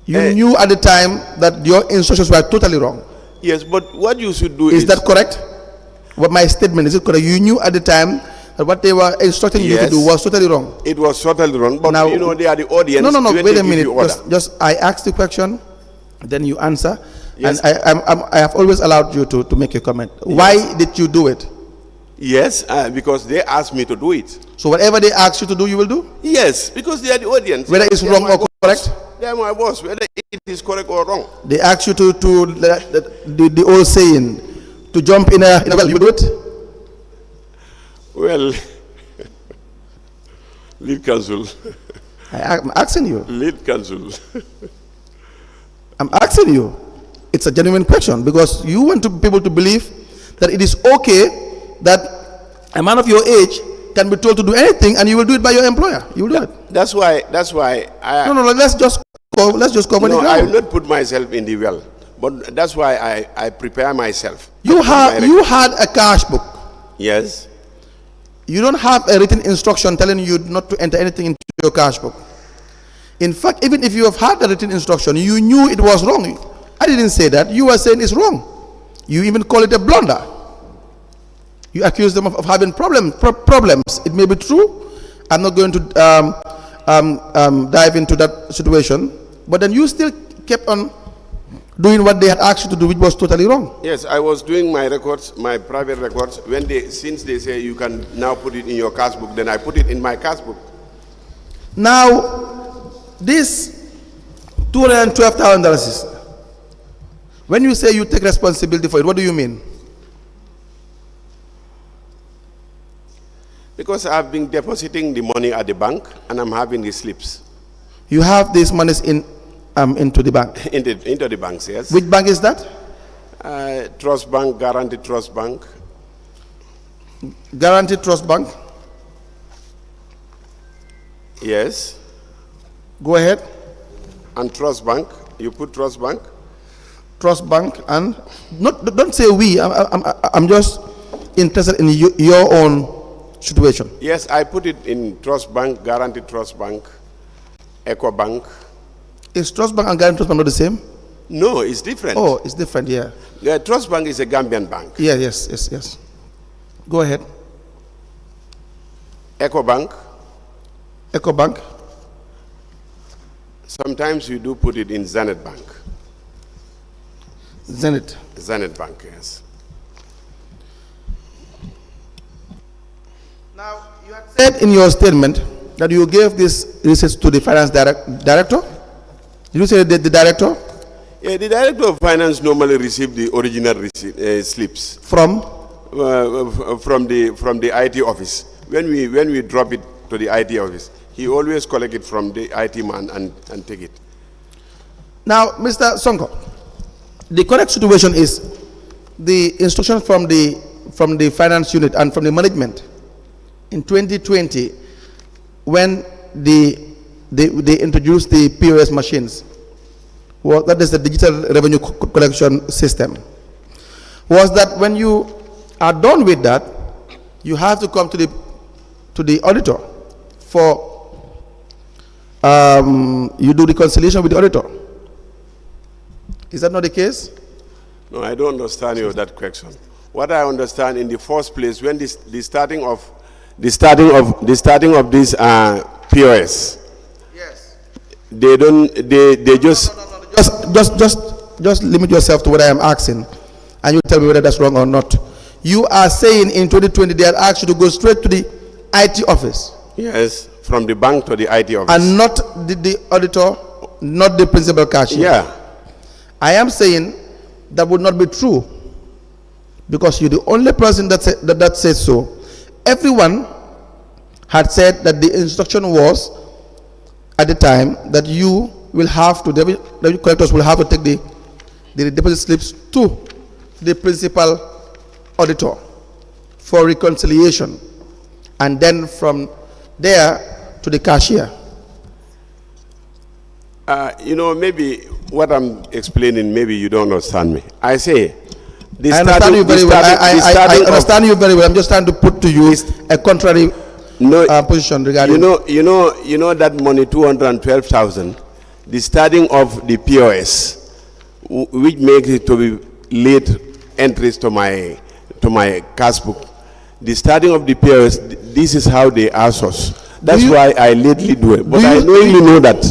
You knew at the time that your instructions were totally wrong. Yes, but what you should do is that correct? What my statement, is it correct? You knew at the time that what they were instructing you to do was totally wrong. It was totally wrong, but now, they are the audience. No, wait a minute. Just I asked the question, then you answer. Yes. And I have always allowed you to make a comment. Yes. Why did you do it? Yes, because they asked me to do it. So whatever they ask you to do, you will do? Yes, because they are the audience. Whether it's wrong or correct? They are my boss, whether it is correct or wrong. They ask you to the old saying, to jump in a well, you do it? Well, lead counsel. I'm asking you. Lead counsel. I'm asking you. It's a genuine question, because you want people to believe that it is okay that a man of your age can be told to do anything, and you will do it by your employer. You will do it. That's why I. No. Let's just cover the ground. I will not put myself in the well, but that's why I prepare myself. You had a cash book. Yes. You don't have a written instruction telling you not to enter anything into your cash book. In fact, even if you have had a written instruction, you knew it was wrong. I didn't say that. You were saying it's wrong. You even call it a blunder. You accuse them of having problems. It may be true. I'm not going to dive into that situation. But then you still kept on doing what they had asked you to do, which was totally wrong. Yes, I was doing my records, my private records. Since they say you can now put it in your cash book, then I put it in my cash book. Now, this $212,000, when you say you take responsibility for it, what do you mean? Because I've been depositing the money at the bank, and I'm having the slips. You have these monies into the bank? Into the banks, yes. Which bank is that? Trust Bank, Guaranteed Trust Bank. Guaranteed Trust Bank? Yes. Go ahead. And Trust Bank. You put Trust Bank. Trust Bank, and don't say we. I'm just interested in your own situation. Yes, I put it in Trust Bank, Guaranteed Trust Bank, Eco Bank. Is Trust Bank and Guaranteed Trust Bank not the same? No, it's different. Oh, it's different, yeah. Trust Bank is a Gambian bank. Yeah, yes. Go ahead. EcoBank. EcoBank. Sometimes we do put it in Zenith Bank. Zenith. Zenith Bank, yes. Now, you had said in your statement that you gave this research to the finance director. Did you say the director? Yeah, the director of finance normally receives the original slips From? from the IT office. When we drop it to the IT office, he always collect it from the IT man and take it. Now, Mr. Sonko, the correct situation is the instruction from the finance unit and from the management in 2020 when they introduced the POS machines. Well, that is the digital revenue collection system. Was that when you are done with that, you have to come to the auditor for you do reconciliation with the auditor. Is that not the case? No, I don't understand you that question. What I understand, in the first place, when the starting of this POS, yes, they just just limit yourself to what I am asking, and you tell me whether that's wrong or not. You are saying in 2020 they had asked you to go straight to the IT office. Yes, from the bank to the IT office. And not the auditor, not the principal cashier. Yeah. I am saying that would not be true, because you're the only person that said so. Everyone had said that the instruction was at the time that you will have to, the collectors will have to take the deposit slips to the principal auditor for reconciliation, and then from there to the cashier. Maybe what I'm explaining, maybe you don't understand me. I say, I understand you very well. I understand you very well. I'm just trying to put to you a contrary position regarding. You know that money, 212,000, the starting of the POS, which makes it to be late entries to my cash book. The starting of the POS, this is how they ask us. That's why I lately do it. But I knowingly know that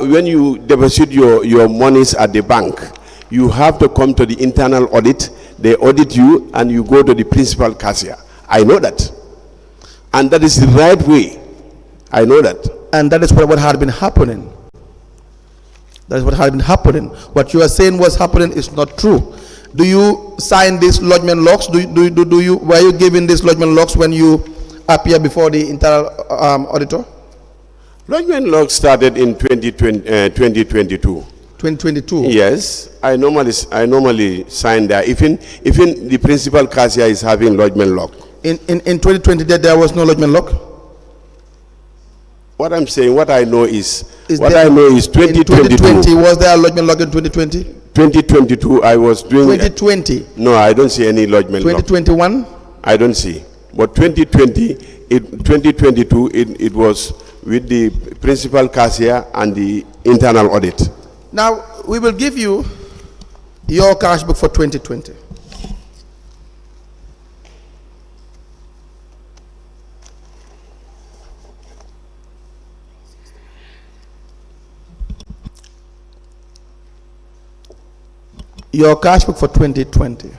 when you deposit your monies at the bank, you have to come to the internal audit. They audit you, and you go to the principal cashier. I know that, and that is the right way. I know that, and that is what had been happening. That is what had been happening. What you are saying was happening is not true. Do you sign these lodgement logs? Were you given these lodgement logs when you appear before the internal auditor? Lodgement log started in 2022. 2022. Yes, I normally sign there. Even the principal cashier is having lodgement log. In 2020, there was no lodgement log. What I'm saying, what I know is 2022. In 2020, was there a lodgement log in 2020? 2022, I was doing. 2020. No, I don't see any lodgement log. 2021. I don't see. But 2022, it was with the principal cashier and the internal audit. Now, we will give you your cash book for 2020. Your cash book for 2020.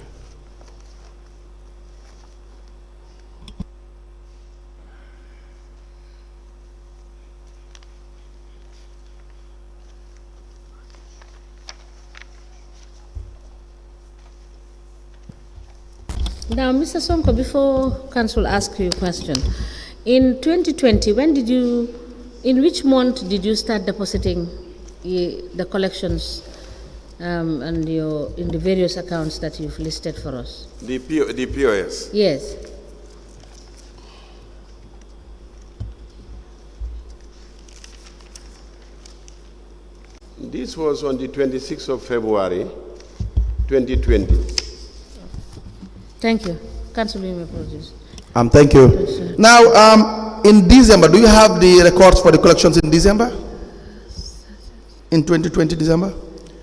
Now, Mr. Sonko, before Council asks you a question, in 2020, in which month did you start depositing the collections and in the various accounts that you've listed for us? The POS? Yes. This was on the 26th of February, 2020. Thank you. Council, you may produce. Thank you. Now, in December, do you have the records for the collections in December? In 2020 December?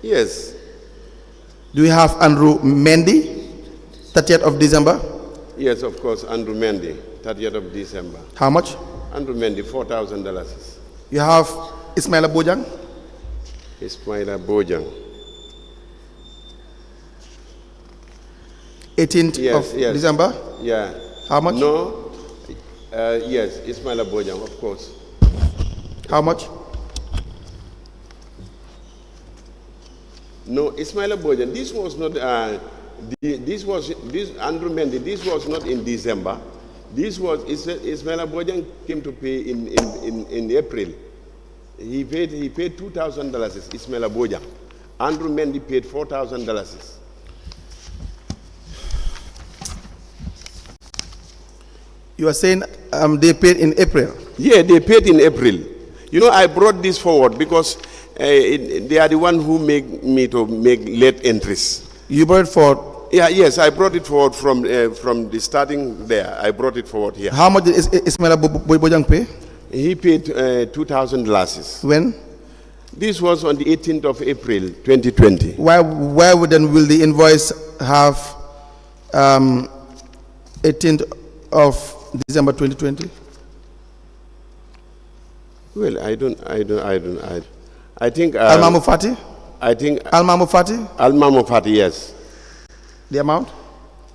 Yes. Do you have Andrew Mendy? 30th of December. Yes, of course, Andrew Mendy, 30th of December. How much? Andrew Mendy, $4,000. You have Ismaila Bojang. Ismaila Bojang. 18th Yes, of yes. December. Yeah. How much? No. Yes, Ismaila Bojang, of course. How much? No, Ismaila Bojang. This was not. This Andrew Mendy. This was not in December. This was Ismaila Bojang came to pay in April. He paid $2,000. Ismaila Bojang. Andrew Mendy paid $4,000. You are saying they paid in April. Yeah, they paid in April. You know, I brought this forward because they are the one who make me to make late entries. You brought it forward. Yeah, yes, I brought it forward from the starting there. I brought it forward here. How much did Ismaila Bojang pay? He paid $2,000. When? This was on the 18th of April, 2020. Why will the invoice have 18th of December 2020? Well, I think Alma Mufati? I think Alma Mufati? Alma Mufati, yes. The amount?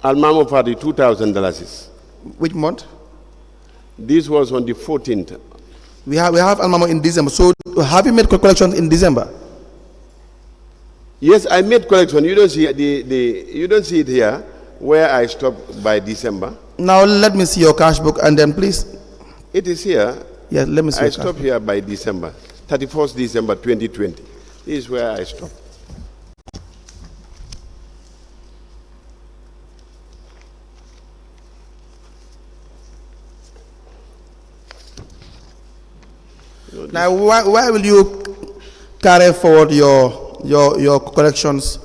Alma Mufati, $2,000. Which month? This was on the 14th. We have Almamo in December. So have you made collections in December? Yes, I made collection. You don't see you don't see it here where I stopped by December. Now let me see your cash book and then please. It is here. Yes, let me see. I stopped here by December, 31st December 2020. This is where I stopped. Now, why will you carry forward your collections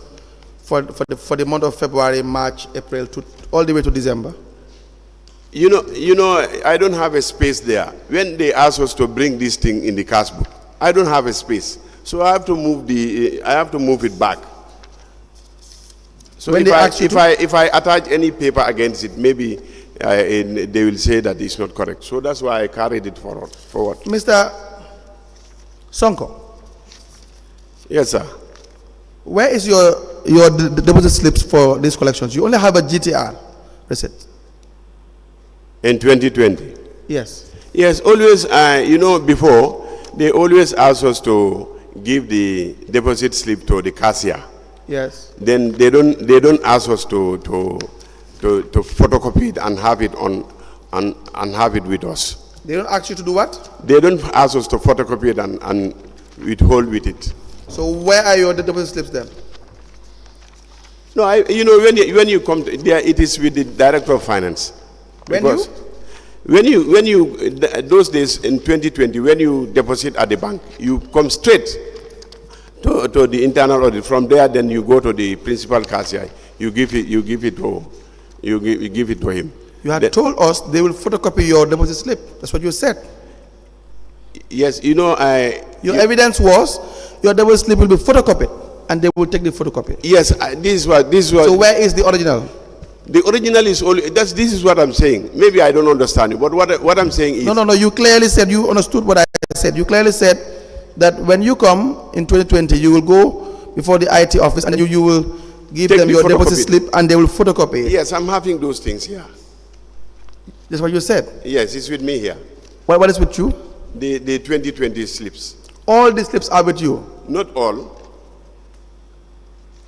for the month of February, March, April, all the way to December? You know, I don't have a space there. When they ask us to bring this thing in the cash book, I don't have a space, so I have to move it back. So if I attach any paper against it, maybe they will say that it's not correct. So that's why I carried it forward. Mr. Sonko. Yes, sir. Where is your deposit slips for these collections? You only have a GTR receipt. In 2020. Yes. Yes, always. Before they always ask us to give the deposit slip to the cashier. Yes. Then they don't ask us to photocopy it and have it and have it with us. They don't ask you to do what? They don't ask us to photocopy it and withhold with it. So where are your deposit slips then? No, when you come there, it is with the director of finance. When you those days in 2020, when you deposit at the bank, you come straight to the internal audit. From there, then you go to the principal cashier. You give it to him. You had told us they will photocopy your deposit slip. That's what you said. Yes, your evidence was your deposit slip will be photocopied, and they will take the photocopy. Yes, this was. So where is the original? The original is only. This is what I'm saying. Maybe I don't understand you, but what I'm saying is. No. You clearly said you understood what I said. You clearly said that when you come in 2020, you will go before the IT office and you will give them your deposit slip and they will photocopy it. Yes, I'm having those things here. That's what you said? Yes, it's with me here. What is with you? The 2020 slips. All the slips are with you? Not all.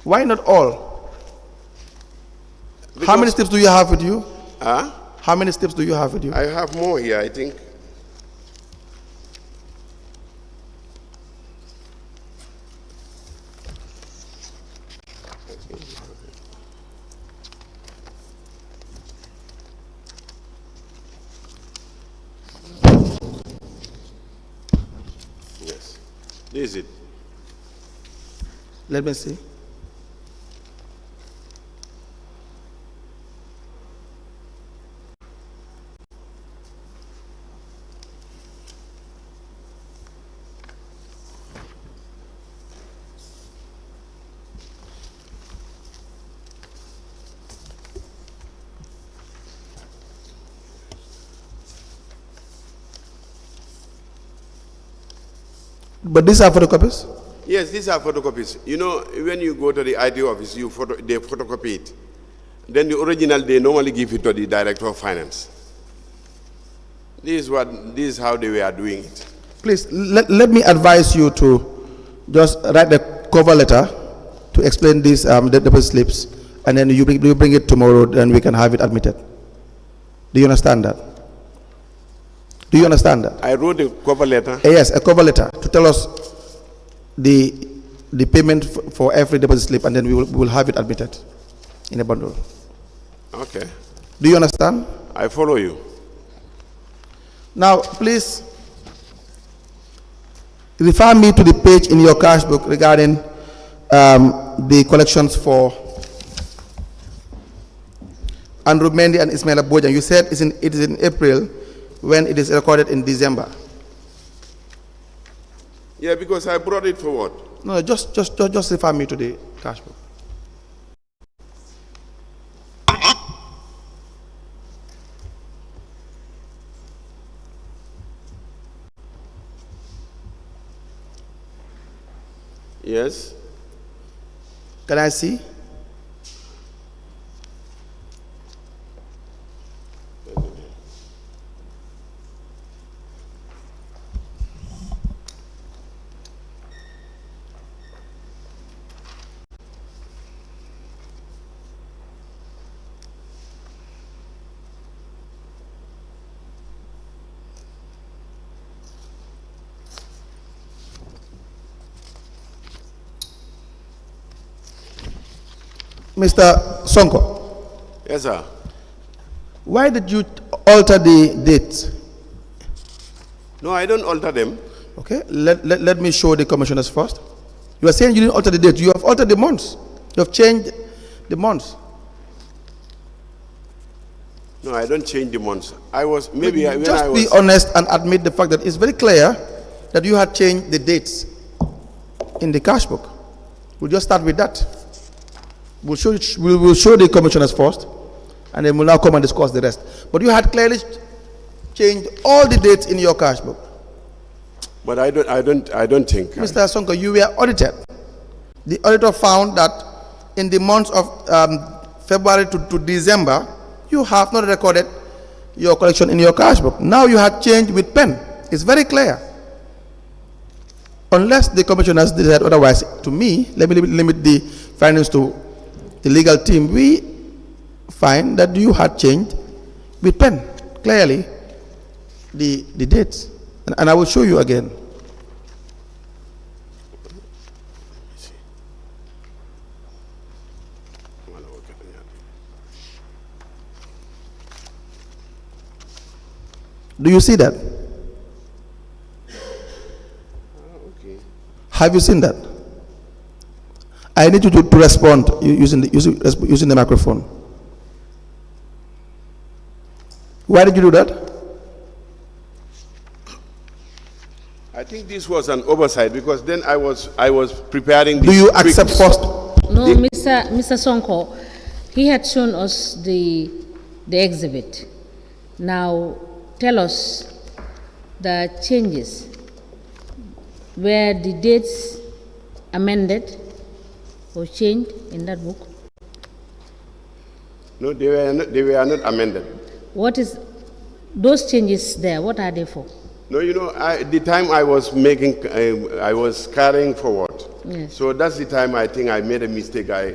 Why not all? Because how many slips do you have with you? Huh? How many slips do you have with you? I have more here, I think. Yes. This is it. Let me see. But these are photocopies? Yes, these are photocopies. You know, when you go to the ID office, they photocopy it. Then the original, they normally give it to the director of finance. This is how they were doing it. Please, let me advise you to just write a cover letter to explain these deposit slips, and then you bring it tomorrow, and we can have it admitted. Do you understand that? Do you understand that? I wrote a cover letter. Yes, a cover letter to tell us the payment for every deposit slip, and then we will have it admitted in a bundle. Okay. Do you understand? I follow you. Now, please refer me to the page in your cash book regarding the collections for Andrew Mendy and Ismail Abojan. You said it is in April when it is recorded in December. Yeah, because I brought it forward. No, just refer me to the cash book. Yes. Can I see? Mr. Sonko. Yes, sir. Why did you alter the date? No, I don't alter them. Okay, let me show the commissioners first. You are saying you didn't alter the date. You have altered the months. You have changed the months. No, I don't change the months. I was, maybe when Just I was... be honest and admit the fact that it's very clear that you had changed the dates in the cash book. We'll just start with that. We will show the commissioners first, and then we'll now come and discuss the rest. But you had clearly changed all the dates in your cash book. But I don't think... Mr. Sonko, you were audited. The auditor found that in the months of February to December, you have not recorded your collection in your cash book. Now you have changed with pen. It's very clear. Unless the commissioners decide otherwise, to me, let me limit the findings to the legal team. We find that you had changed with pen, clearly, the dates. And I will show you again. Do you see that? Okay. Have you seen that? I need you to respond using the microphone. Why did you do that? I think this was an oversight because then I was preparing... Do you accept first? No, Mr. Sonko, he had shown us the exhibit. Now, tell us the changes. Were the dates amended or changed in that book? No, they were not amended. What is those changes there? What are they for? No, you know, the time I was making, I was carrying forward. Yes. So that's the time I think I made a mistake. I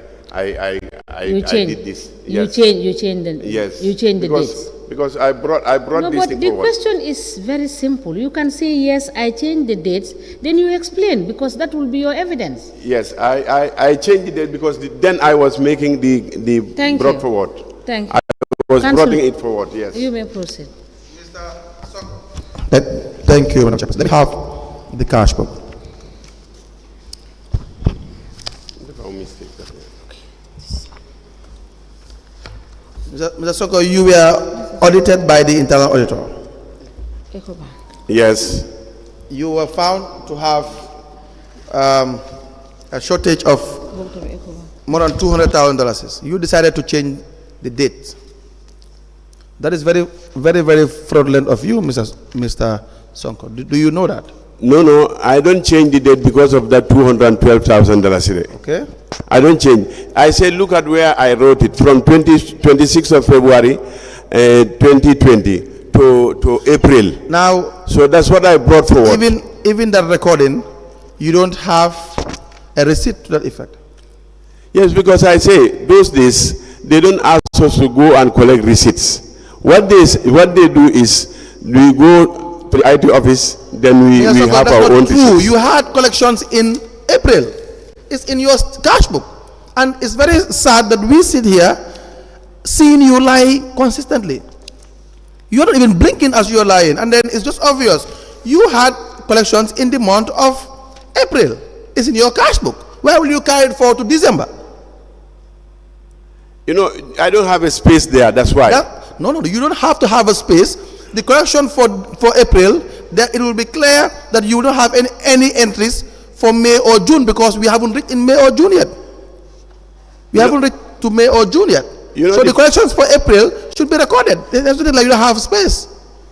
did this. Yes. You changed the Yes. You changed the dates. Because I brought No, this but thing the forward. question is very simple. You can say yes, I changed the dates. Then you explain because that will be your evidence. Yes, I changed the date because then I was making the Thank brought you. forward. Thank you. I was Council, bringing it forward. Yes. You may proceed. Thank you, Madam Chairperson. Let me have the cash book. Mr. Sonko, you were audited by the internal auditor. Ecobank. Yes. You were found to have a shortage of more than $200,000. You decided to change the date. That is very, very, very fraudulent of you, Mr. Sonko. Do you know that? No, I don't change the date because of that $212,000. Okay. I don't change. I said, look at where I wrote it from 26th of February 2020 to April. Now, So that's what I brought forward. even that recording, you don't have a receipt to that effect. Yes, because I say those days they don't ask us to go and collect receipts. What they do is we go to the IT office, then we Yes, of course, have that's our not own true. receipts. You had collections in April. It's in your cash book. And it's very sad that we sit here seeing you lie consistently. You're not even blinking as you're lying. And then it's just obvious. You had collections in the month of April. It's in your cash book. Where will you carry it forward to December? You know, I don't have a space there, that's why. No, you don't have to have a space. The collection for April, that it will be clear that you don't have any entries for May or June, because we haven't reached in May or June yet. We haven't reached to May or June yet. So the collections for April should be recorded. There's nothing like you don't have space.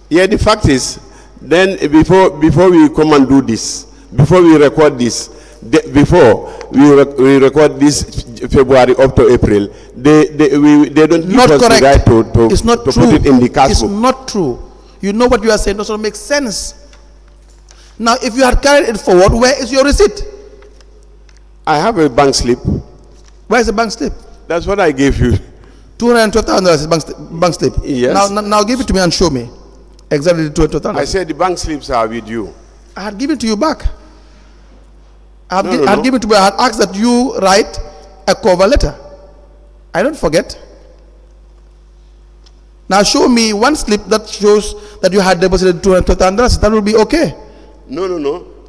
Yeah, the fact is, then before we come and do this, before we record this, before we record this February up to April, they don't give us the right to put it in the cash book. It's not true. You know what you are saying doesn't make sense. Now, if you had carried it forward, where is your receipt? I have a bank slip. Where is the bank slip? That's what I gave you. $212,000 is bank slip. Yes. Now give it to me and show me exactly the $212,000. I said the bank slips are with you. I had given to you back. I had given to you. I had asked that you write a cover letter. I don't forget. Now show me one slip that shows that you had deposited $212,000. That will be okay. No.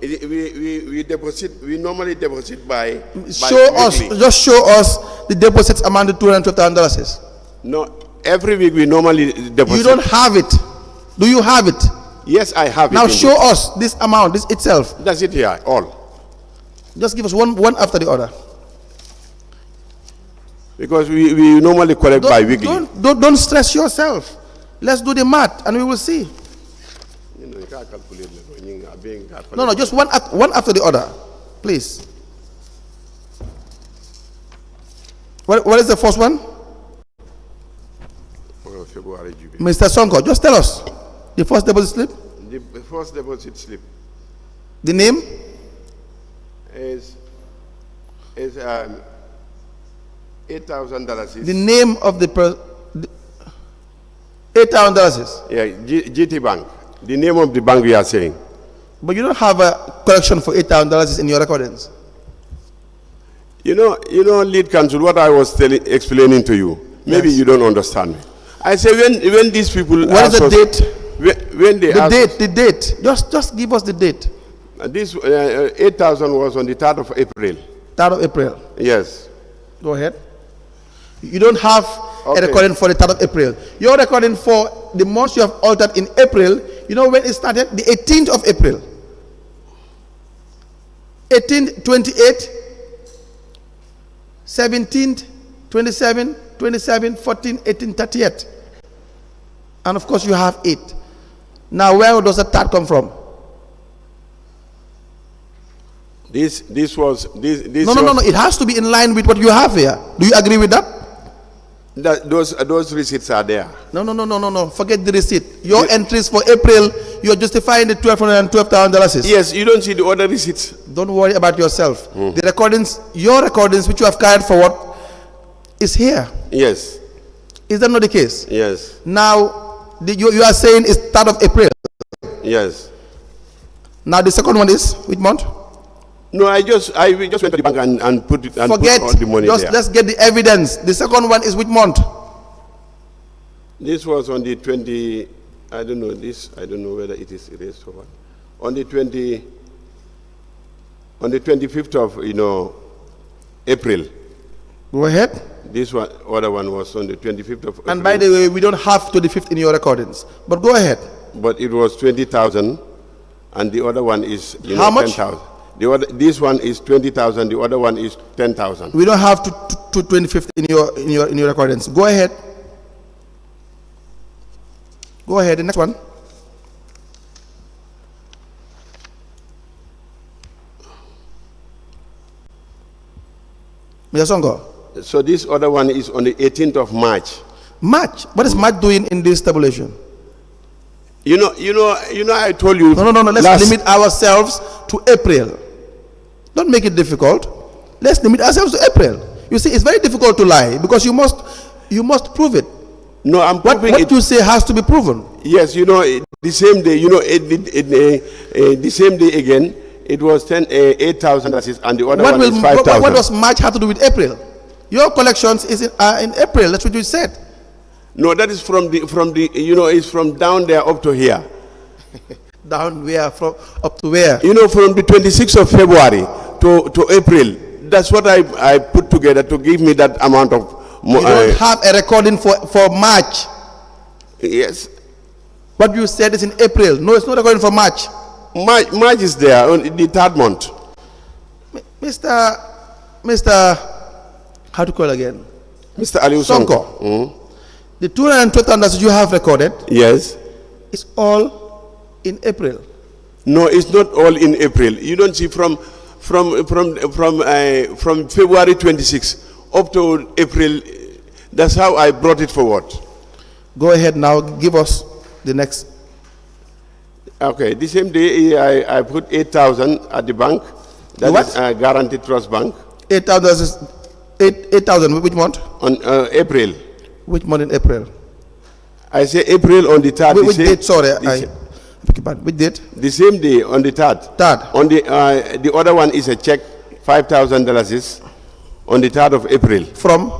We deposit. We normally deposit by. Just show us the deposits amount of $212,000. No, every week we normally deposit. You don't have it. Do you have it? Yes, I have it. Now show us this amount, this itself. That's it here, all. Just give us one after the other. Because we normally collect bi-weekly. Don't stress yourself. Let's do the math and we will see. No, just one after the other, please. What is the first one? February. Mr. Sonko, just tell us the first deposit slip. The first deposit slip. The name is $8,000. The name of the $8,000. Yeah, GT Bank. The name of the bank we are saying. But you don't have a collection for $8,000 in your recordings. You know, lead counsel, what I was explaining to you. Maybe you don't understand me. I say when these people. What is the date? When they the date. Just give us the date. This 8,000 was on the 3rd of April. 3rd of April. Yes. Go ahead. You don't have a recording for the 3rd of April. Your recording for the months you have altered in April, you know when it started? The 18th of April. 18th, 28th, 17th, 27th, 27th, 14th, 18th, 30th. And of course you have 8. Now where does the 3rd come from? This was. No. It has to be in line with what you have here. Do you agree with that? Those receipts are there. No. Forget the receipt. Your entries for April, you are justifying the $1,212,000. Yes, you don't see the other receipts. Don't worry about yourself. The recordings, your recordings, which you have carried forward, is here. Yes. Is that not the case? Yes. Now, you are saying it's 3rd of April. Yes. Now the second one is which month? No, I just went to the bank and put it and Forget, put all the money there. let's get the evidence. The second one is which month? This was on the 20. I don't know this. I don't know whether it is erased or what. On the 25th of April. Go ahead. This one, other one was on the 25th of April. And by the way, we don't have 25th in your recordings. But go ahead. But it was 20,000, and the other one is how much? 10,000. This one is 20,000. The other one is 10,000. We don't have to 25th in your recordings. Go ahead. Go ahead. The next one. Mr. Sonko. So this other one is on the 18th of March. March. What is March doing in this tabulation? You know, I told you. No. Let's limit ourselves to April. Don't make it difficult. Let's limit ourselves to April. You see, it's very difficult to lie because you must prove it. No, I'm proving what you say has to be proven. Yes, the same day, the same day again, it was 8,000 and the other one is 5,000. What does March have to do with April? Your collections is in April. That's what you said. No, that is from it's from down there up to here. Down where? From up to where? From the 26th of February to April. That's what I put together to give me that amount of. You don't have a recording for March. Yes. What you said is in April. No, it's not recording for March. March is there on the third month. Mr. How to call again? Mr. Alieu Sonko. The 212,000 that you have recorded. Yes. It's all in April. No, it's not all in April. You don't see from February 26 up to April. That's how I brought it forward. Go ahead now. Give us the next. Okay. The same day I put 8,000 at the bank. That what? is Guaranteed Trust Bank. 8,000. 8,000. Which month? On April. Which month in April? I say April on the 3rd. Which date? Sorry, which date? The same day on the 3rd. 3rd. On the other one is a check, $5,000 on the 3rd of April. From?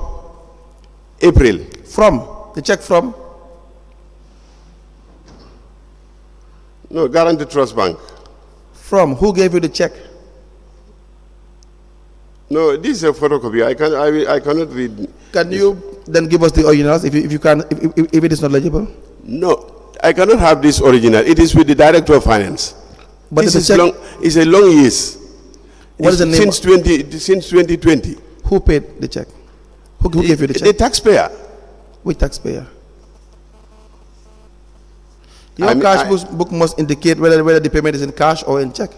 April. From? The check from? No, Guaranteed Trust Bank. From? Who gave you the check? No, this is a photocopy. I cannot read. Can you then give us the originals if you can, if it is not legible? No, I cannot have this original. It is with the Director of Finance. But this is long. It's a long years. What is the name? Since 2020. Who paid the check? Who gave you the check? The taxpayer. Which taxpayer? Your cash book must indicate whether the payment is in cash or in check.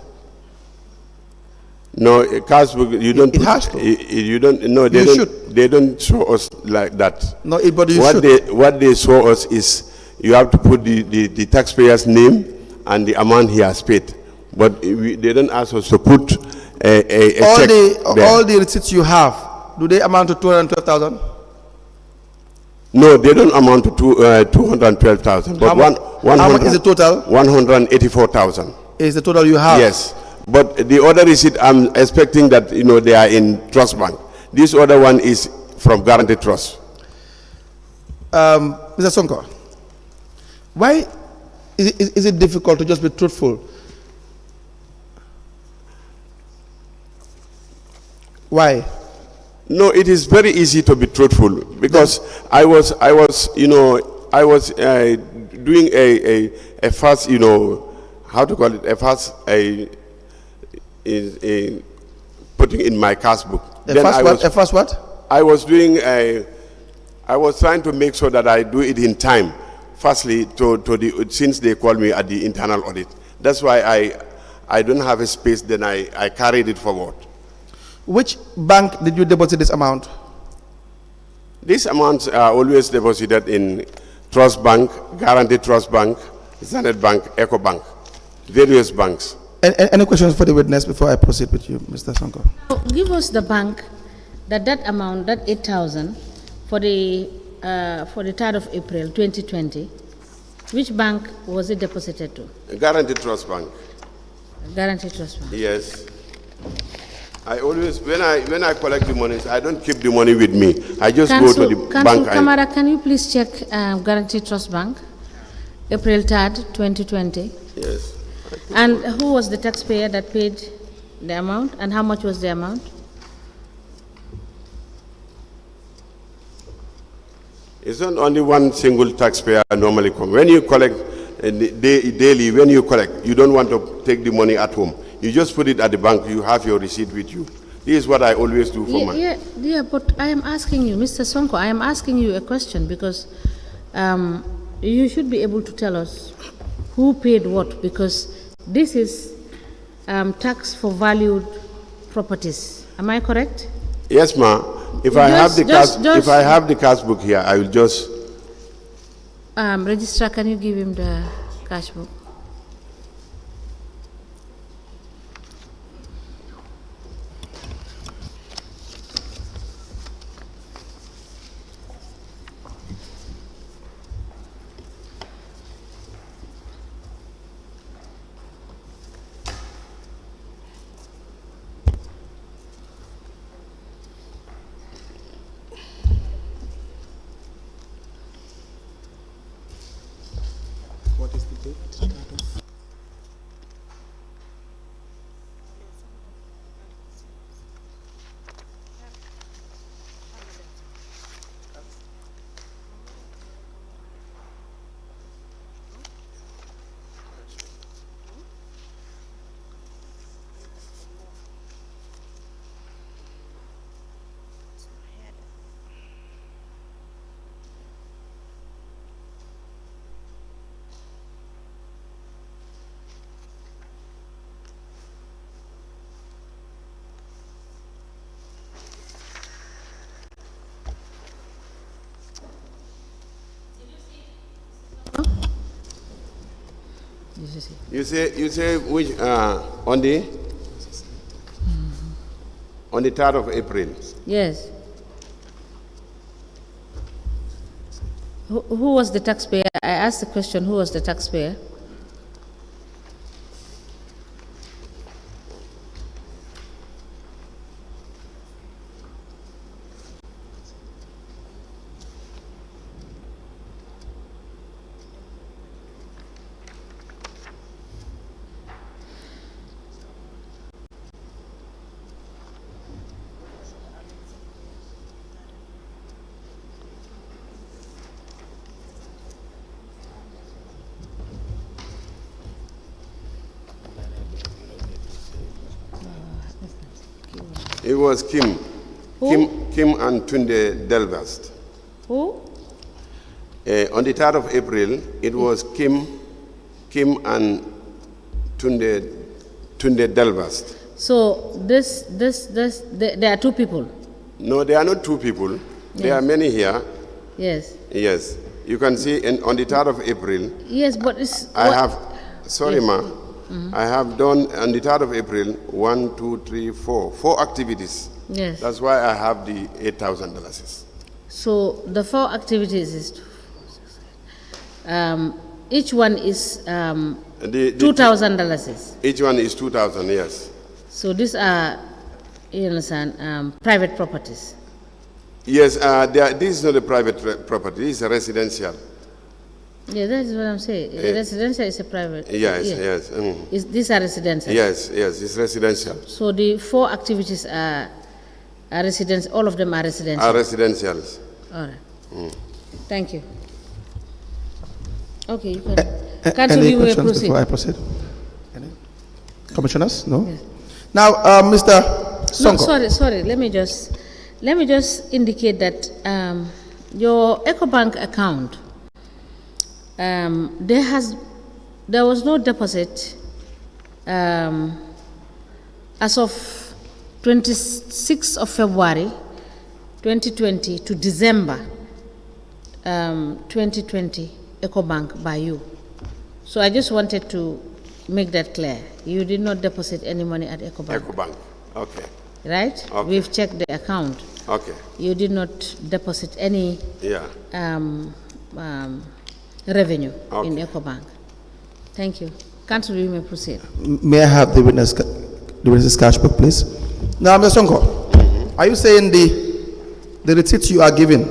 No, cash book. You don't. It has to. You don't. No, they don't. They don't show us like that. No, but you should. What they show us is you have to put the taxpayer's name and the amount he has paid. But they don't ask us to put a check there. All the receipts you have, do they amount to 212,000? No, they don't amount to 212,000. But how much is the total? 184,000 is the total you have. Yes, but the other receipt I'm expecting that they are in Trust Bank. This other one is from Guaranteed Trust. Mr. Sonko, why is it difficult to just be truthful? Why? No, it is very easy to be truthful because I was doing a fast, how to call it, a fast, putting in my cash book. A fast what? I was trying to make sure that I do it in time. Firstly, since they called me at the internal audit. That's why I don't have a space, then I carried it forward. Which bank did you deposit this amount? These amounts are always deposited in Trust Bank, Guaranteed Trust Bank, Zenith Bank, Eco Bank, various banks. Any questions for the witness before I proceed with you, Mr. Sonko? Give us the bank that amount, that 8,000 for the 3rd of April 2020. Which bank was it deposited to? Guaranteed Trust Bank. Guaranteed Trust Bank. Yes. I always, when I collect the money, I don't keep the money with me. I just go to the bank. Camara, can you please check Guaranteed Trust Bank, April 3rd, 2020? Yes. And who was the taxpayer that paid the amount, and how much was the amount? It's not only one single taxpayer normally come. When you collect daily, when you collect, you don't want to take the money at home. You just put it at the bank, you have your receipt with you. This is what I always do for yeah, but I am asking you, Mr. Sonko, I am asking you a question because you should be able to tell us who paid what, because this is tax for valued properties. Am I correct? Yes, ma. If I have the cash book here, I will just. Registrar, can you give him the cash book? What is the date? You say which on the 3rd of April. Yes. Who was the taxpayer? I asked the question, who was the taxpayer? It was Kim. Who? Kim and Tunde Delvast. Who? On the 3rd of April, it was Kim and Tunde Delvast. So there are two people. No, there are not two people. There are many here. Yes. Yes. You can see on the 3rd of April. Yes, but it's. I have, sorry, ma. I have done on the 3rd of April 1, 2, 3, 4 activities. Yes. That's why I have the $8,000. So the 4 activities is. Each one is $2,000. Each one is 2,000. Yes. So these are, you understand, private properties. Yes. This is not a private property. This is a residential. Yeah, that's what I'm saying. Residential is a private. Yes. Yeah. Yes. These are residential. Yes. Yes. It's residential. So the 4 activities are residential. All of them are residential. Are residentials. All right. Thank you. Okay, you can. Council, Any you may questions proceed. before I proceed? Any? Commissioners? No? Yes. Now, Mr. Sonko. No, sorry. Let me just indicate that your EcoBank account, there was no deposit as of 26th of February 2020 to December 2020 EcoBank by you. So I just wanted to make that clear. You did not deposit any money at EcoBank. EcoBank. Okay. Right? Okay. We've checked the account. Okay. You did not deposit any Yeah. revenue Okay. in EcoBank. Thank you. Council, you may proceed. May I have the witness's cash book, please? Now, Mr. Sonko, are you saying the receipts you are giving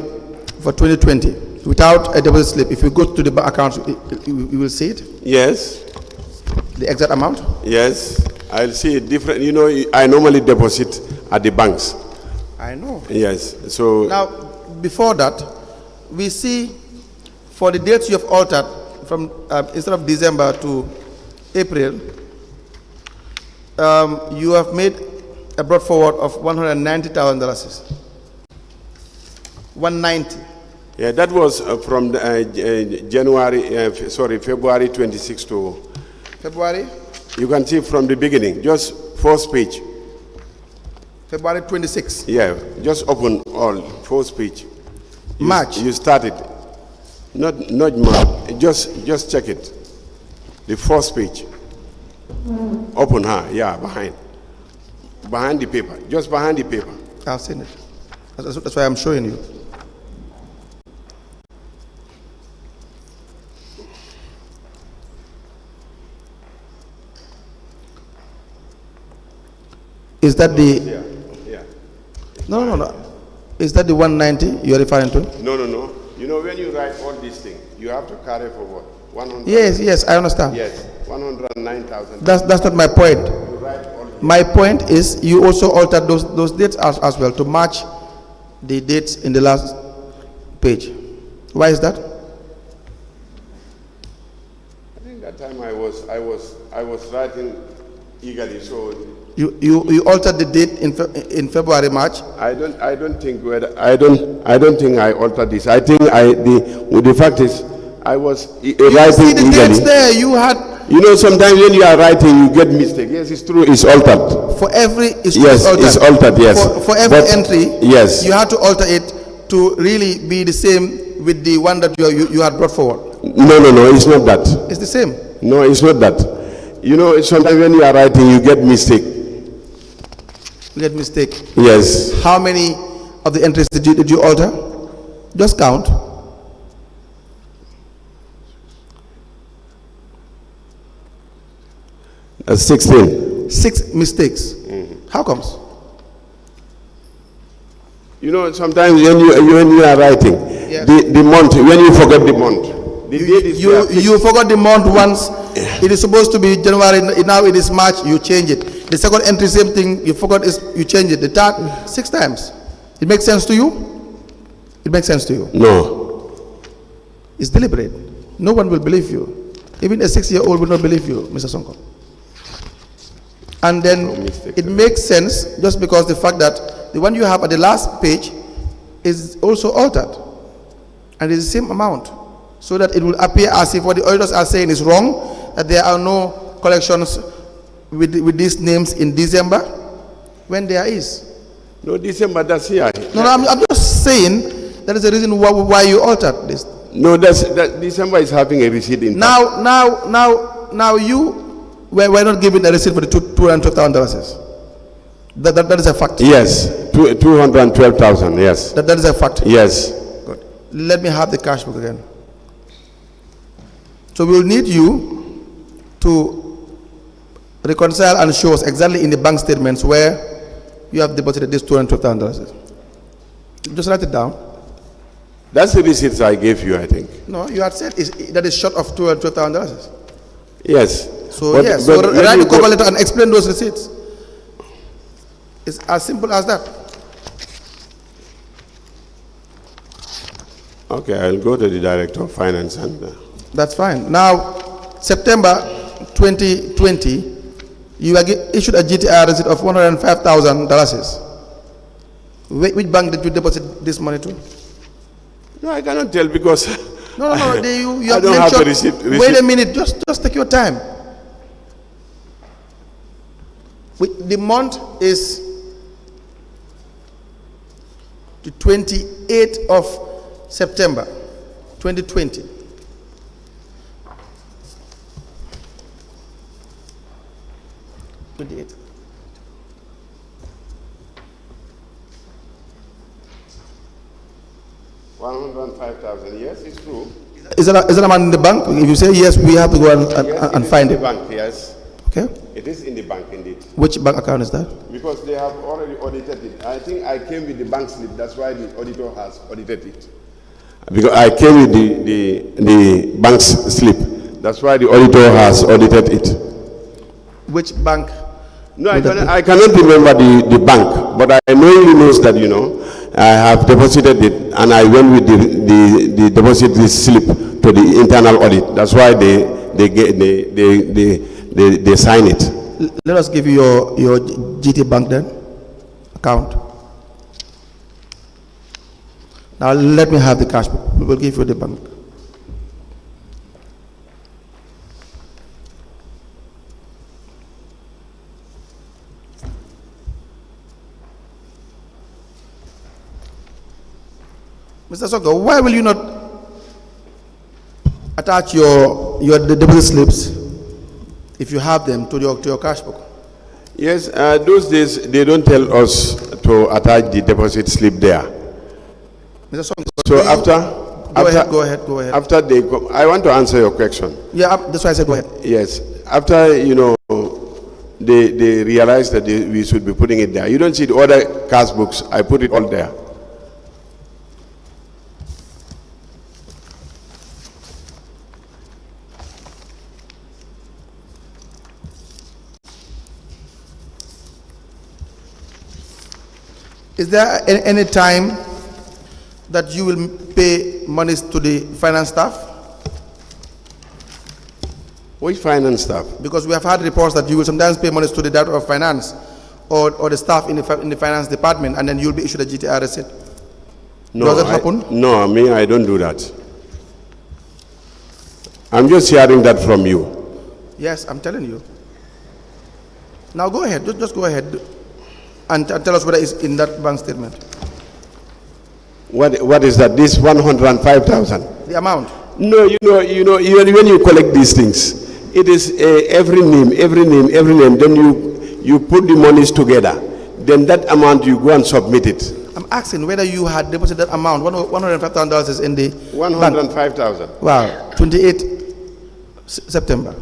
for 2020 without a deposit slip, if you go to the bank account, you will see it? Yes. The exact amount? Yes. I'll see it different. You know, I normally deposit at the banks. I know. Yes. So Now, before that, we see for the dates you have altered from instead of December to April, you have made a brought forward of $190,000. 190. yeah, that was from February 26 to. February. You can see from the beginning, just first page. February 26. Yeah, just open all, first page. March. You started. Not March, just check it. The first page. Open her, yeah, behind. Behind the paper, just behind the paper. I've seen it. That's why I'm showing you. Is that the... Yeah. No. Is that the 190 you're referring to? No. You know, when you write all these things, you have to carry forward 100. Yes, I understand. Yes, 109,000. That's not my point. You write all these. My point is you also altered those dates as well to match the dates in the last page. Why is that? I think that time I was writing eagerly, so You altered the date in February, March. I don't think I altered this. I think the fact is I was You writing see the dates eagerly. there. You had You know, sometimes when you are writing, you get mistake. Yes, it's true. It's altered. for every it's Yes, altered. it's altered. Yes, For every But- entry, Yes. you had to alter it to really be the same with the one that you had brought forward. No. It's not that. It's the same. No, it's not that. You know, sometimes when you are writing, you get mistake. You get mistake. Yes. How many of the entries did you alter? Just count. That's 16. 6 mistakes. How comes? You know, sometimes when you are writing, Yes. the month, when you forget the month, the date is there. You forgot the month once. It is supposed to be January. Now it is March. You change it. The second entry, same thing. You forgot is you change it. The third, 6 times. It makes sense to you? It makes sense to you. No. It's deliberate. No one will believe you. Even a 6-year-old will not believe you, Mr. Sonko. And then it makes sense just because the fact that the one you have at the last page is also altered and it's the same amount, so that it will appear as if what the auditors are saying is wrong, that there are no collections with these names in December when there is. No, December, that's here. No, I'm just saying that is the reason why you altered this. No, that December is having a receipt in fact. Now you were not given a receipt for the $212,000. That is a fact. Yes, 212,000, yes. That is a fact. Yes. Good. Let me have the cash book again. So we'll need you to reconcile and show us exactly in the bank statements where you have deposited this $212,000. Just write it down. That's the receipts I gave you, I think. No, you had said that is short of $212,000. Yes. So But- yes, but so when write you the cover go- letter and explain those receipts. It's as simple as that. Okay, I'll go to the director of finance and That's fine. Now, September 2020, you issued a GTR receipt of $105,000. Which bank did you deposit this money to? no, I cannot tell because No. You I have don't have the mentioned- receipt. Wait a minute. Just take your time. The month is the 28th of September, 2020. $105,000. Yes, it's true. Is that amount in the bank? If you say yes, we have to go and find in it. the bank, yes. Okay. It is in the bank indeed. Which bank account is that? Because they have already audited it. I think I came with the bank slip. That's why the auditor has audited it. Because I came with the bank's slip. That's why the auditor has audited it. Which bank? No, I cannot remember the bank, but I know he knows that, you know, I have deposited it and I went with the deposit slip to the internal audit. That's why they sign it. Let us give you your GT Bank then account. Now let me have the cash book. We will give you the bank. Mr. Sonko, why will you not attach your the deposit slips, if you have them, to your cash book? Yes, those days they don't tell us to attach the deposit slip there. Mr. Sonko, So go ahead. After they go, I want to answer your question. Yeah, that's why I said go ahead. Yes, after they realized that we should be putting it there. You don't see the other cash books. I put it all there. Is there any time that you will pay monies to the finance staff? Which finance staff? Because we have had reports that you will sometimes pay monies to the director of finance or the staff in the finance department, and then you'll be issued a GTR receipt. No, does that happen? No, I don't do that. I'm just hearing that from you. Yes, I'm telling you. Now go ahead, just go ahead and tell us whether it's in that bank statement. What is that? This 105,000? The amount? No, when you collect these things, it is every name. Then you put the monies together. Then that amount you go and submit it. I'm asking whether you had deposited that amount. $105,000 is in the 105,000. Wow, 28 September.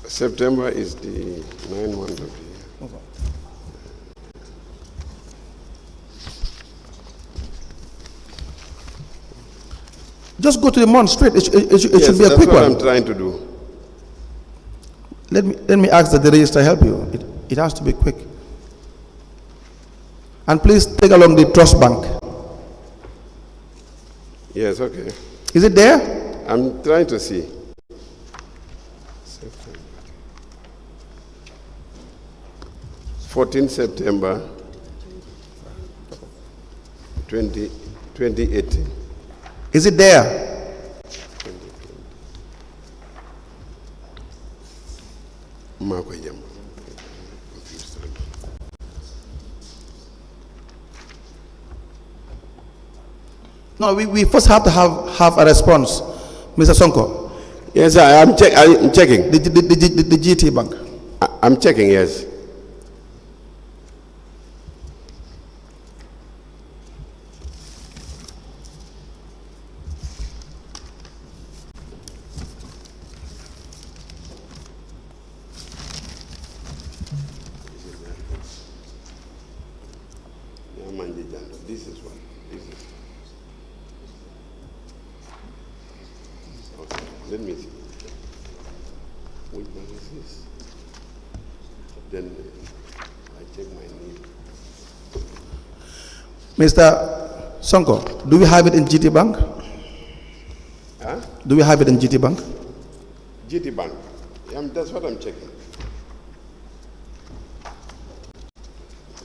September is the 9 month of the year. Just go to the month straight. It should be a quick one. That's what I'm trying to do. Let me ask that the register help you. It has to be quick. And please take along the trust bank. Yes, okay. Is it there? I'm trying to see. 14 September 2018. Is it there? No, we first have to have a response, Mr. Sonko. Yes, I'm checking. The GT bank. I'm checking, yes. This is one. Okay, let me see. Which one is this? Then I check my name. Mr. Sonko, do we have it in GT Bank? Huh? Do we have it in GT Bank? GT Bank. That's what I'm checking.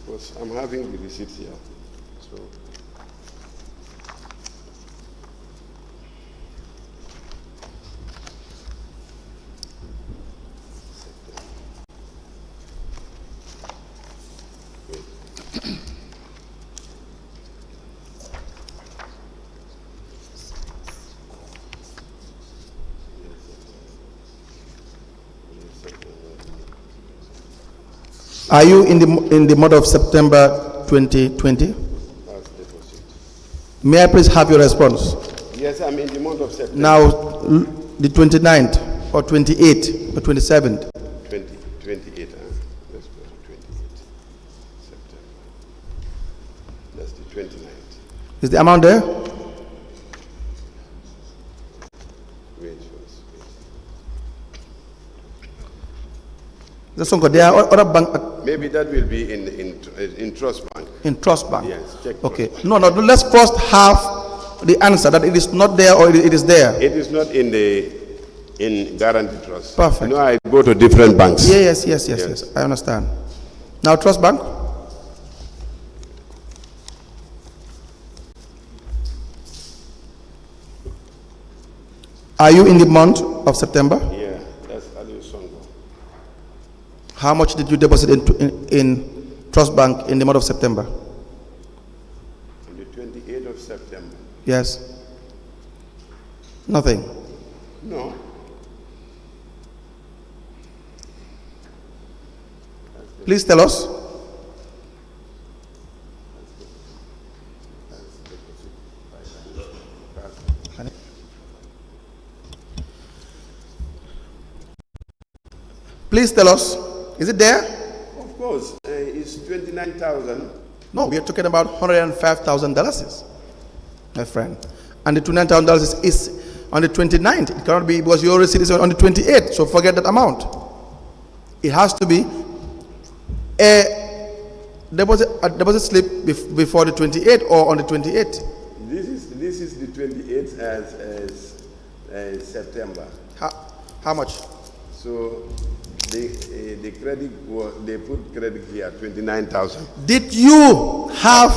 Because I'm having the receipts here. So. Are you in the month of September 2020? May I please have your response? Yes, I'm in the month of September. Now, the 29th or 28th or 27th? 28, huh? Let's go to 28 September. That's the 29th. Is the amount there? Wait first. The Sonko, there are other bank. Maybe that will be in Trust Bank. In Trust Bank? Yes, check. Okay. No, let's first have the answer that it is not there or it is there. It is not in Guarantee Trust. Perfect. I go to different banks. Yes. I understand. Now, Trust Bank? Are you in the month of September? Yeah, that's Alieu Sonko. How much did you deposit in Trust Bank in the month of September? On the 28th of September. Yes. Nothing. No. Please tell us. Please tell us. Is it there? Of course, it's 29,000. No, we are talking about $105,000, my friend. And the $29,000 is on the 29th. It cannot be because you already see this on the 28th. So forget that amount. It has to be a deposit slip before the 28th or on the 28th. This is the 28th as September. How much? So the credit they put credit here 29,000. Did you have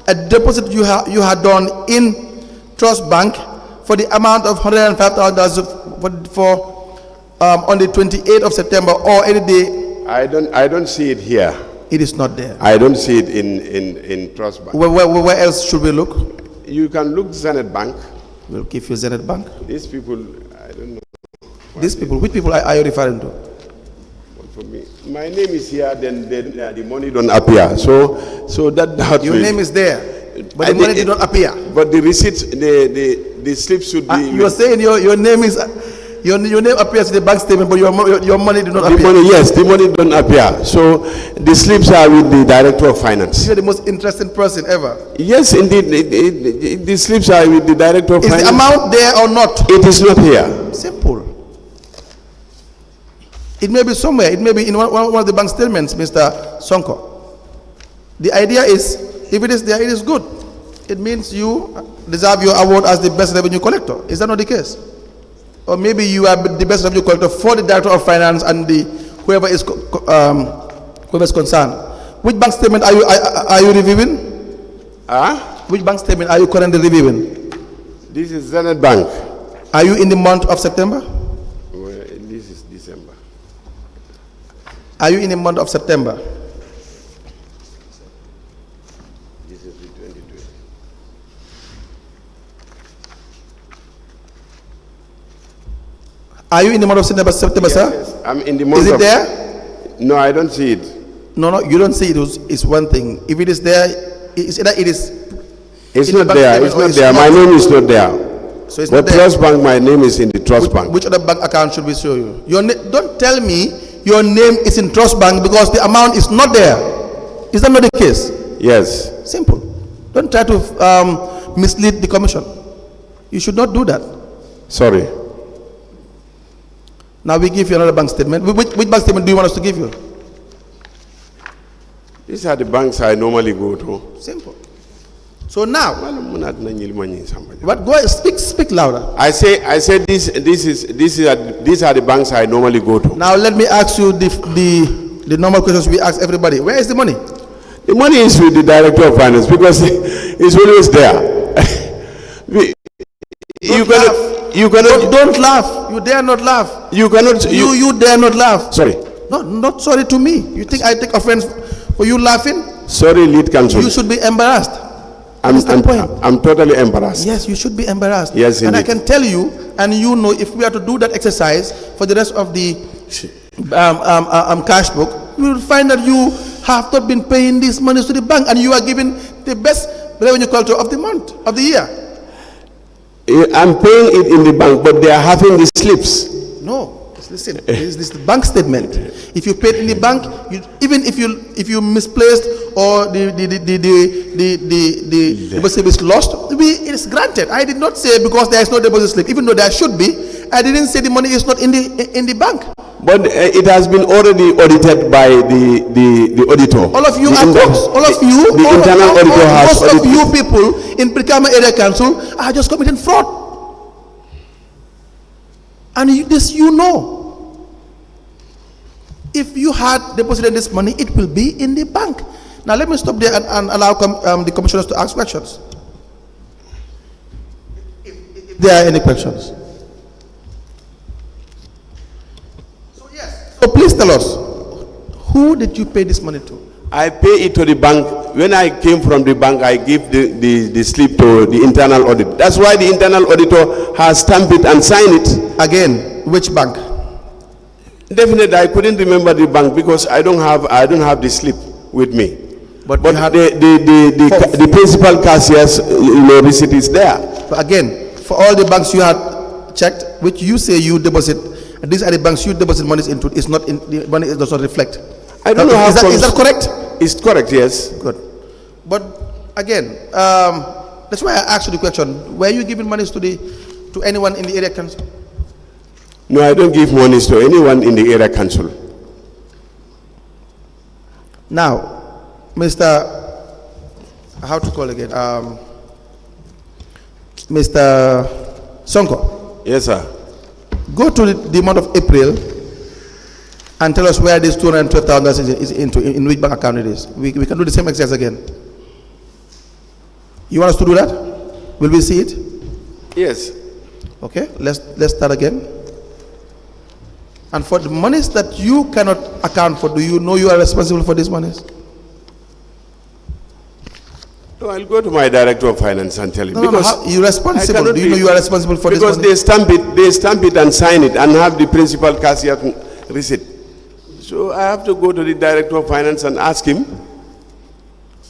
a deposit you had done in Trust Bank for the amount of $105,000 for on the 28th of September or any day? I don't see it here. It is not there. I don't see it in Trust Bank. Where else should we look? You can look Zenith Bank. We'll give you Zenith Bank. These people, I don't know. These people, which people are you referring to? But for me, my name is here. Then the money don't appear. So that Your name is there, but the money did not appear. But the receipt, the slip should be. You are saying your name is. Your name appears in the bank statement, but your money did not appear. The money don't appear. So the slips are with the director of finance. You are the most interesting person ever. Yes, indeed. The slips are with the director of finance. Is the amount there or not? It is not here. Simple. It may be somewhere. It may be in one of the bank statements, Mr. Sonko. The idea is, if it is there, it is good. It means you deserve your award as the best revenue collector. Is that not the case? Or maybe you are the best revenue collector for the director of finance and whoever is concerned. Which bank statement are you reviewing? Which bank statement are you currently reviewing? This is Zenith Bank. Are you in the month of September? Well, this is December. Are you in the month of September? This is the 2020. Are you in the month of September, Yes, sir? yes. I'm in the month. Is it there? No, I don't see it. No, you don't see it. It's one thing. If it is there, it's either it is. It's in not the bank there. statement It's or not it's there. My not. name is not there. So it's But not there. Trust Bank, my name is in the Trust Bank. Which other bank account should we show you? Don't tell me your name is in Trust Bank because the amount is not there. Is that not the case? Yes. Simple. Don't try to mislead the commission. You should not do that. Sorry. Now we give you another bank statement. Which bank statement do you want us to give you? These are the banks I normally go to. Simple. So now, But but go ahead, speak louder. I say these are the banks I normally go to. Now let me ask you the normal questions we ask everybody. Where is the money? The money is with the director of finance because it's always there. Don't laugh. You dare not laugh. You cannot. You dare not laugh. Sorry. No, not sorry to me. You think I take offense for you laughing? Sorry, lead counsel. You should be embarrassed. I'm totally embarrassed. Yes, you should be embarrassed. Yes, and I indeed. can tell you, and you know, if we are to do that exercise for the rest of the cash book, you will find that you have not been paying these monies to the bank, and you are giving the best revenue collector of the month, of the year. I'm paying it in the bank, but they are having the slips. No, listen. This is the bank statement. If you paid in the bank, even if you misplaced or the deposit is lost, it is granted. I did not say because there is no deposit slip, even though there should be. I didn't say the money is not in the bank. But it has been already audited by the auditor. All of you are crooks. All of you, the internal auditor has most of audited. you people in Brikama Area Council are just committing fraud. And this you know. If you had deposited this money, it will be in the bank. Now let me stop there and allow the commissioners to ask questions. If there are any questions. So please tell us, who did you pay this money to? I pay it to the bank. When I came from the bank, I give the slip to the internal audit. That's why the internal auditor has stamped it and signed it. Again, which bank? Definitely, I couldn't remember the bank because I don't have the slip with me. But you had the principal cashier's receipt is there. But again, for all the banks you had checked, which you say you deposit, these are the banks you deposit monies into. It's not in the money. It does not reflect. I don't know how. Is that correct? It's correct. Yes. Good. But again, that's why I asked you the question: were you giving monies to anyone in the area council? No, I don't give monies to anyone in the area council. Now, Mr. How to call again? Mr. Sonko. Yes, sir. Go to the month of April and tell us where this $212,000 is in which bank account it is. We can do the same exercise again. You want us to do that? Will we see it? Yes. Okay, let's start again. And for the monies that you cannot account for, do you know you are responsible for these monies? No, I'll go to my director of finance and tell him. You're responsible. Do you know you are responsible for this money? Because they stamp it and sign it and have the principal cashier receipt. So I have to go to the director of finance and ask him,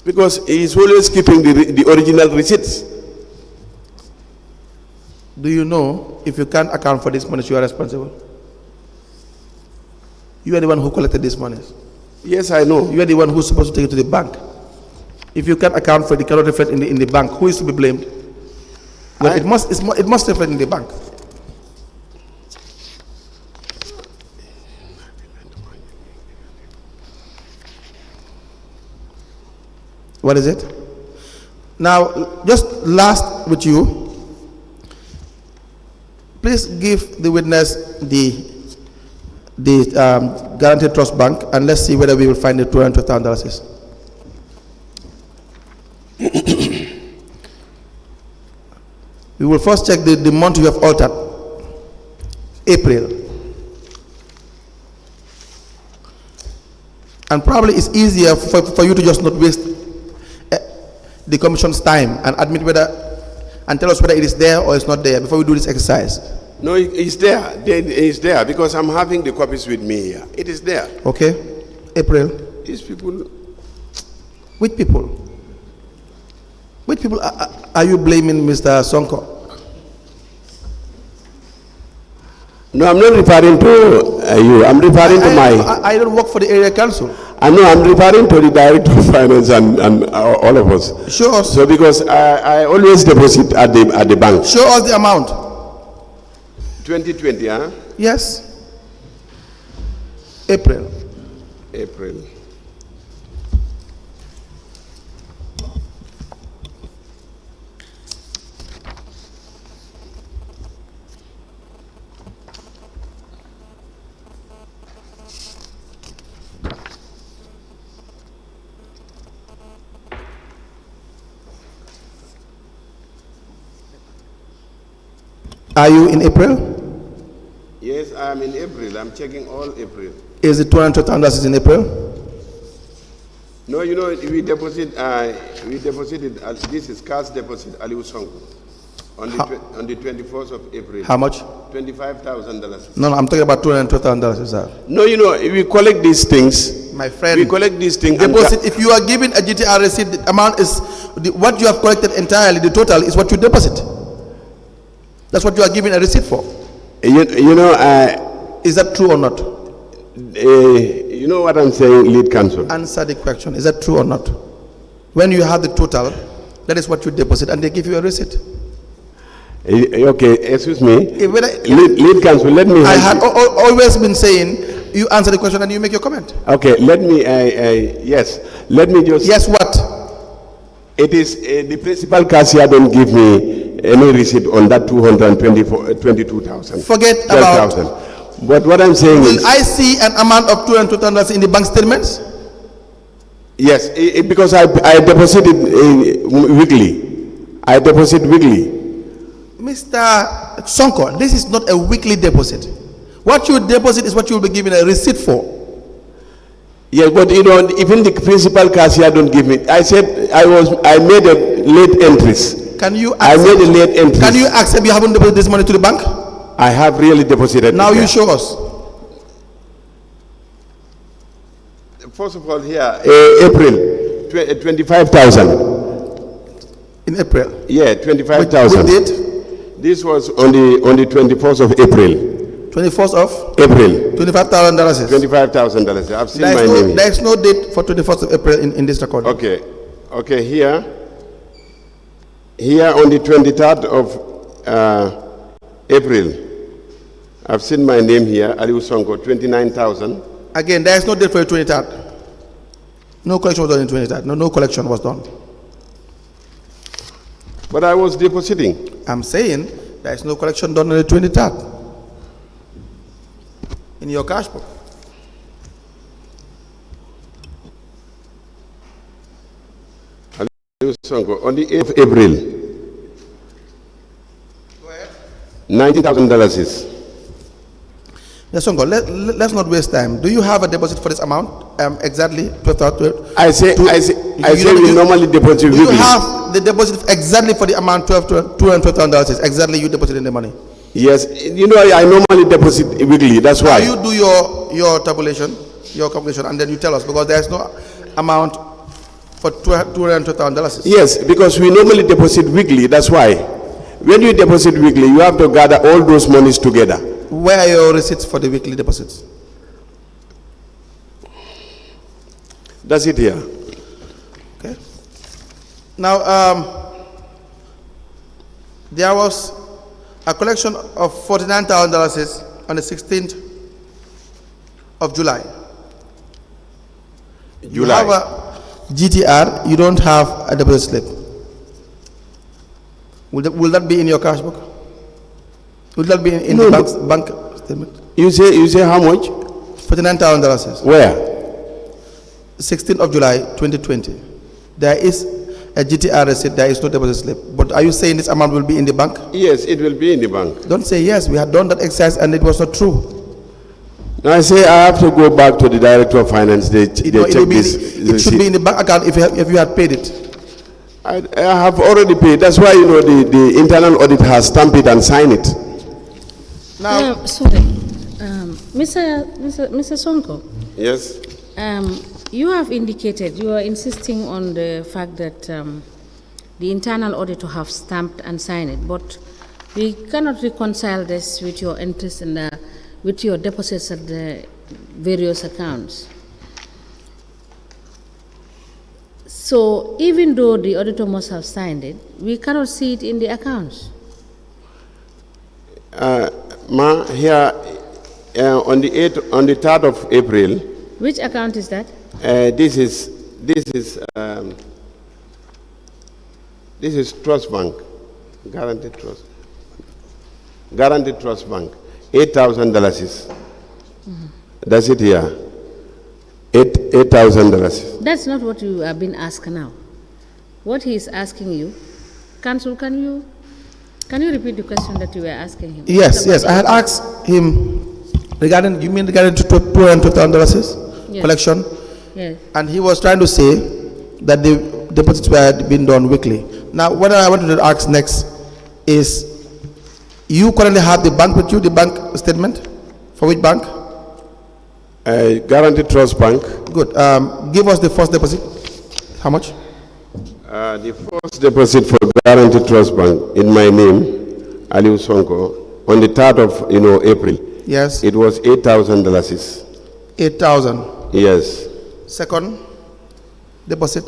because he is always keeping the original receipts. Do you know if you can't account for these monies, you are responsible? You are the one who collected these monies. Yes, I know. You are the one who's supposed to take it to the bank. If you can't account for it, it cannot reflect in the bank. Who is to be blamed? Well, it must reflect in the bank. What is it? Now, just last with you, please give the witness the guaranteed trust bank, and let's see whether we will find the $212,000. We will first check the month you have altered, April. And probably it's easier for you to just not waste the commission's time and admit and tell us whether it is there or it's not there before we do this exercise. No, it's there. It's there because I'm having the copies with me here. It is there. Okay. April. These people. Which people? Which people are you blaming, Mr. Sonko? No, I'm not referring to you. I'm referring to my. I don't work for the area council. I know. I'm referring to the director of finance and all of us. Show us. So because I always deposit at the bank. Show us the amount. 2020, huh? Yes. April. April. Are you in April? Yes, I'm in April. I'm checking all April. Is it $200,000 in April? No, you know, we deposited, this is cash deposit, Alieu Sonko, on the 24th of April. How much? $25,000. No, I'm talking about $212,000, sir. No, you know, we collect these things. My friend. We collect these things. Deposit, if you are given a GTR receipt, the amount is, what you have collected entirely, the total is what you deposit. That's what you are giving a receipt for. You know, is that true or not? You know what I'm saying, lead counsel? Answer the question. Is that true or not? When you have the total, that is what you deposit, and they give you a receipt. Okay, excuse me. Lead counsel, let me. I had always been saying, you answer the question and you make your comment. Okay, let me. Yes, let me just. Yes, what? It is the principal cashier don't give me any receipt on that 222,000. Forget about. But what I'm saying is, will I see an amount of $202 in the bank statements? Yes, because I deposit it weekly. I deposit weekly. Mr. Sonko, this is not a weekly deposit. What you deposit is what you will be given a receipt for. Yes, but you know, even the principal cashier don't give me. I said I made a late entries. Can you I accept, made a late entries. can you accept you haven't deposited this money to the bank? I have really deposited. Now it you there. show us. First of all, here, April, 25,000. In April. Yeah, 25,000. Which date? This was on the 24th of April. 24th of April. $25,000. $25,000. I've seen my name. There is no date for 24th of April in this record. Okay. Okay, here on the 23rd of April, I've seen my name here, Alieu Sonko, 29,000. Again, there is no date for the 23rd. No collection was done in 23rd. No collection was done. But I was depositing. I'm saying there is no collection done on the 23rd in your cash book. Alieu Sonko, on the 8th of April, $19,000 is. Yes, Sonko, let's not waste time. Do you have a deposit for this amount? Exactly 12,000. I say we normally deposit Do you weekly. have the deposit exactly for the amount $212,000? Exactly, you deposited the money. Yes, you know, I normally deposit weekly. That's why. Now you do your tabulation, your calculation, and then you tell us, because there is no amount for $212,000. Yes, because we normally deposit weekly. That's why. When you deposit weekly, you have to gather all those monies together. Where are your receipts for the weekly deposits? That's it here. Okay. Now, there was a collection of $49,000 on the 16th of July. You have a GTR, you don't have a deposit slip. Will that be in your cash book? Will that be in No, the bank statement? You say how much? $49,000. Where? 16th of July 2020. There is a GTR receipt, there is no deposit slip. But are you saying this amount will be in the bank? Yes, it will be in the bank. Don't say yes, we had done that exercise and it was not true. Now I say I have to go back to the director of finance. They check this. It should be in the bank account if you had paid it. I have already paid. That's why, you know, the internal audit has stamped it and signed it. Now, sorry, Mr. Sonko. Yes. You have indicated you are insisting on the fact that the internal auditor have stamped and signed it, but we cannot reconcile this with your interest in with your deposits at the various accounts. So even though the auditor must have signed it, we cannot see it in the accounts. Here on the 3rd of April. Which account is that? This is Trust Bank, Guaranteed Trust Bank, $8,000. That's it here. $8,000. That's not what you have been asked now. What he is asking you, Counsel, can you repeat the question that you were asking him? yes, I had asked him regarding to $212,000 collection. Yes. And he was trying to say that the deposits were being done weekly. Now, what I wanted to ask next is, you currently have the bank with you, the bank statement? For which bank? Guaranteed Trust Bank. Good. Give us the first deposit. How much? The first deposit for Guaranteed Trust Bank in my name, Alieu Sonko, on the 3rd of April. Yes. It was $8,000. 8,000. Yes. Second deposit.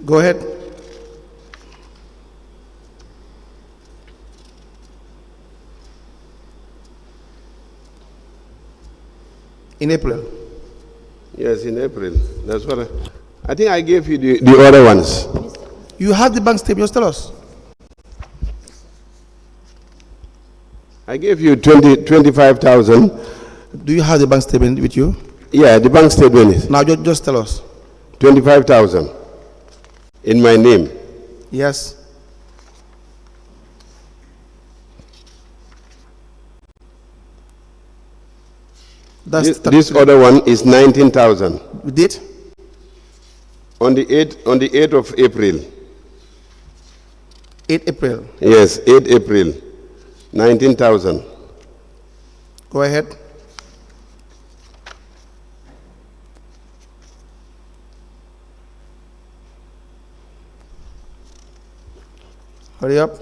Go ahead. In April. Yes, in April. That's what I think I gave you the other ones. You have the bank statement, just tell us. I gave you 25,000 Do you have the bank statement with you? Yeah, the bank statement is Now just tell us. 25,000 in my name. Yes. This other one is 19,000. We did? On the 8th of April. 8 April. Yes, 8 April. 19,000. Go ahead. Hurry up.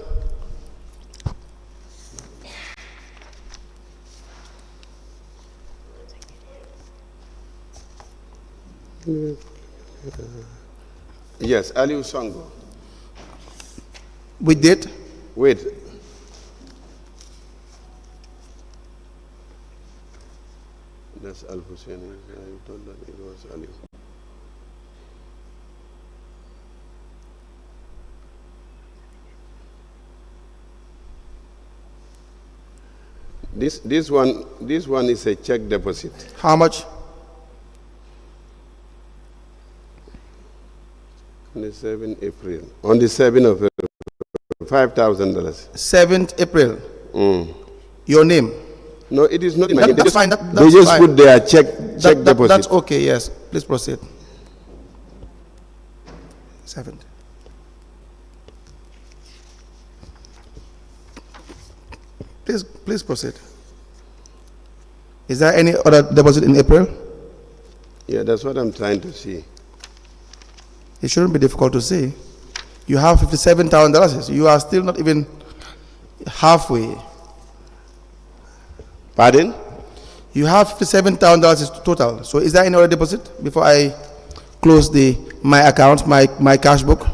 Yes, Alieu Sonko. We did? Wait. That's Al Hussein. I told that it was Alieu. This one is a check deposit. How much? On the 7th April. On the 7th of April, $5,000. 7th April. Your name? No, it is not in my name. That's fine. They That's just fine. put their check deposit. That's okay, yes. Please proceed. 7th. Please proceed. Is there any other deposit in April? Yeah, that's what I'm trying to see. It shouldn't be difficult to see. You have $57,000. You are still not even halfway. Pardon? You have $57,000 total. So is there any other deposit before I close my account, my cash book?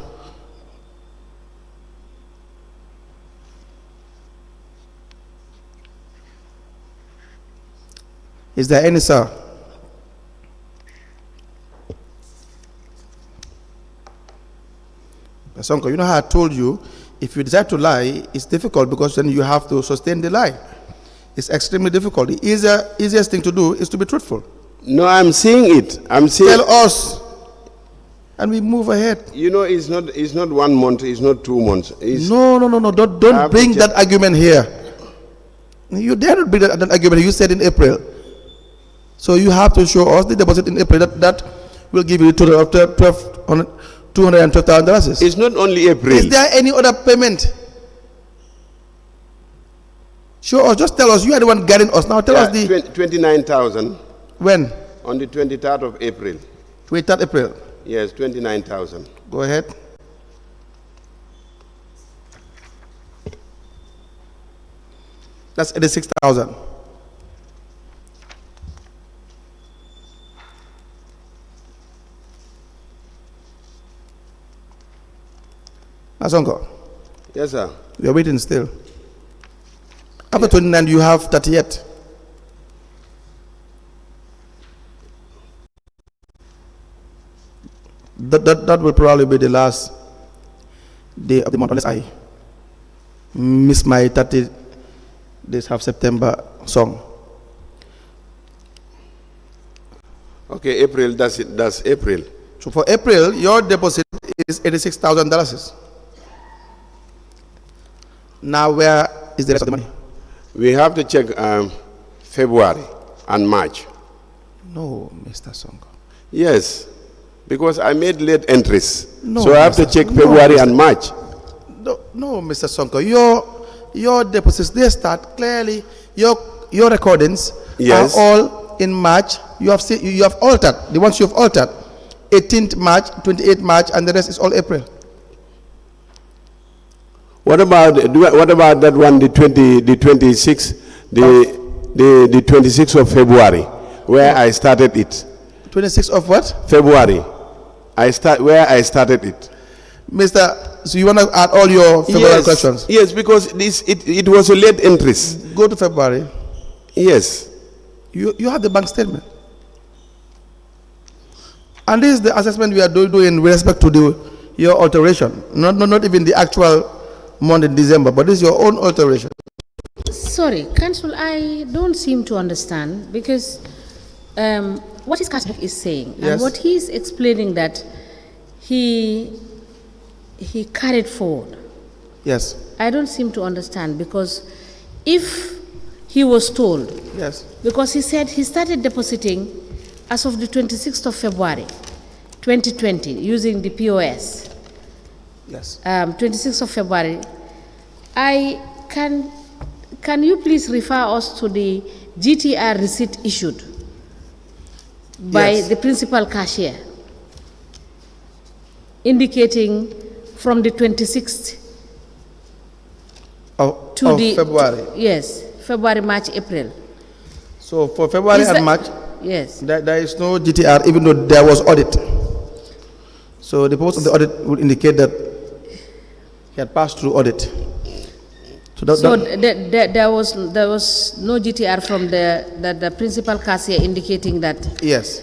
Is there any, sir? Sonko, you know how I told you, if you decide to lie, it's difficult because then you have to sustain the lie. It's extremely difficult. The easiest thing to do is to be truthful. No, I'm seeing it. I'm seeing. Tell us, and we move ahead. You know, it's not 1 month. It's not 2 months. No. Don't bring that argument here. You dare not bring that argument. You said in April. So you have to show us the deposit in April. That will give you a total of $212,000. It's not only April. Is there any other payment? Show us. Just tell us. You are the one guiding us. Now tell us the 29,000. When? On the 23rd of April. 23rd April. Yes, 29,000. Go ahead. That's 86,000. Sonko. Yes, sir. We are waiting still. After 29, you have 38. That will probably be the last day of the month, unless I miss my 30 days of September song. Okay, April, that's it. That's April. So for April, your deposit is $86,000. Now, where is the rest of the money? We have to check February and March. No, Mr. Sonko. Yes, because I made late entries. No, so I have to check February and March. No, Mr. Sonko. Your deposits, they start clearly. Your recordings Yes. are all in March. You have altered. The ones you have altered. 18th March, 28th March, and the rest is all April. What about that one, the 26th, the 26th of February, where I started it? 26th of what? February. I started it. Mr. So you want to add all your February questions? Yes, because it was a late entries. Go to February. Yes. You have the bank statement. And this is the assessment we are doing with respect to your alteration. Not even the actual month in December, but this is your own alteration. Sorry, Council, I don't seem to understand because what his cash book is saying and Yes. what he's explaining that he carried forward. Yes. I don't seem to understand because if he was told, Yes. because he said he started depositing as of the 26th of February 2020 using the POS. Yes. 26th of February. Can you please refer us to the GTR receipt issued by Yes. the principal cashier indicating from the 26th to of the February. yes, February, March, April. So for February Is and that- March, Yes. there is no GTR, even though there was audit. So the purpose of the audit would indicate that he had passed through audit. So there was no GTR from the principal cashier indicating that yes,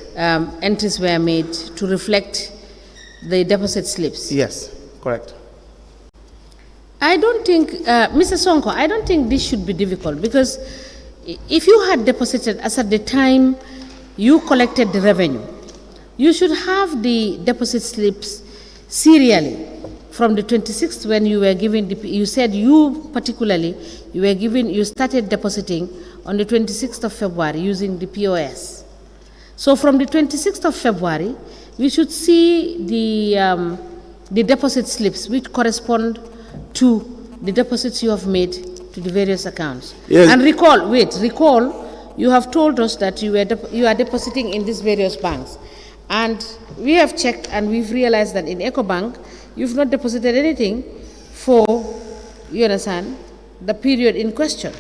entries were made to reflect the deposit slips. yes, correct. I don't think, Mr. Sonko, I don't think this should be difficult because if you had deposited as at the time you collected the revenue, you should have the deposit slips serially from the 26th when you were given, you said you particularly, you started depositing on the 26th of February using the POS. So from the 26th of February, we should see the deposit slips which correspond to the deposits you have made to the various accounts. Yes. And recall, you have told us that you are depositing in these various banks. And we have checked and we've realized that in EcoBank, you've not deposited anything for, you understand, the period in question.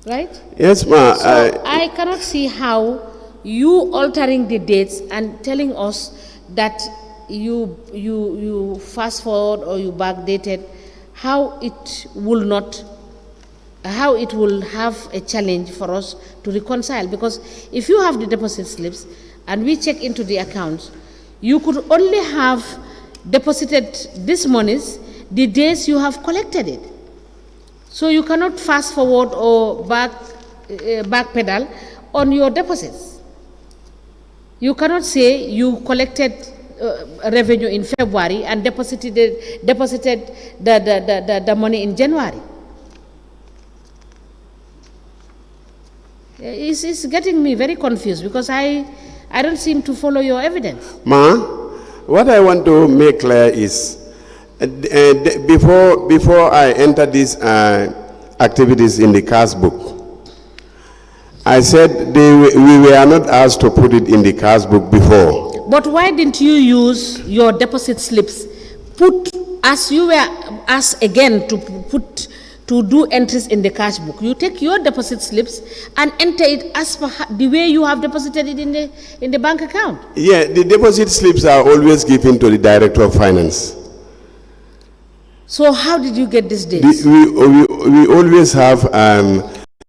Right? Yes, ma. So I cannot see how you altering the dates and telling us that you fast forward or you backdated, how it will have a challenge for us to reconcile. Because if you have the deposit slips and we check into the accounts, you could only have deposited these monies the days you have collected it. So you cannot fast forward or backpedal on your deposits. You cannot say you collected revenue in February and deposited the money in January. It's getting me very confused because I don't seem to follow your evidence. Ma, what I want to make clear is, before I enter these activities in the cash book, I said we were not asked to put it in the cash book before. But why didn't you use your deposit slips, put as you were asked again to do entries in the cash book? You take your deposit slips and enter it as per the way you have deposited it in the bank account. Yeah, the deposit slips are always given to the Director of Finance. So how did you get this dates? We always have.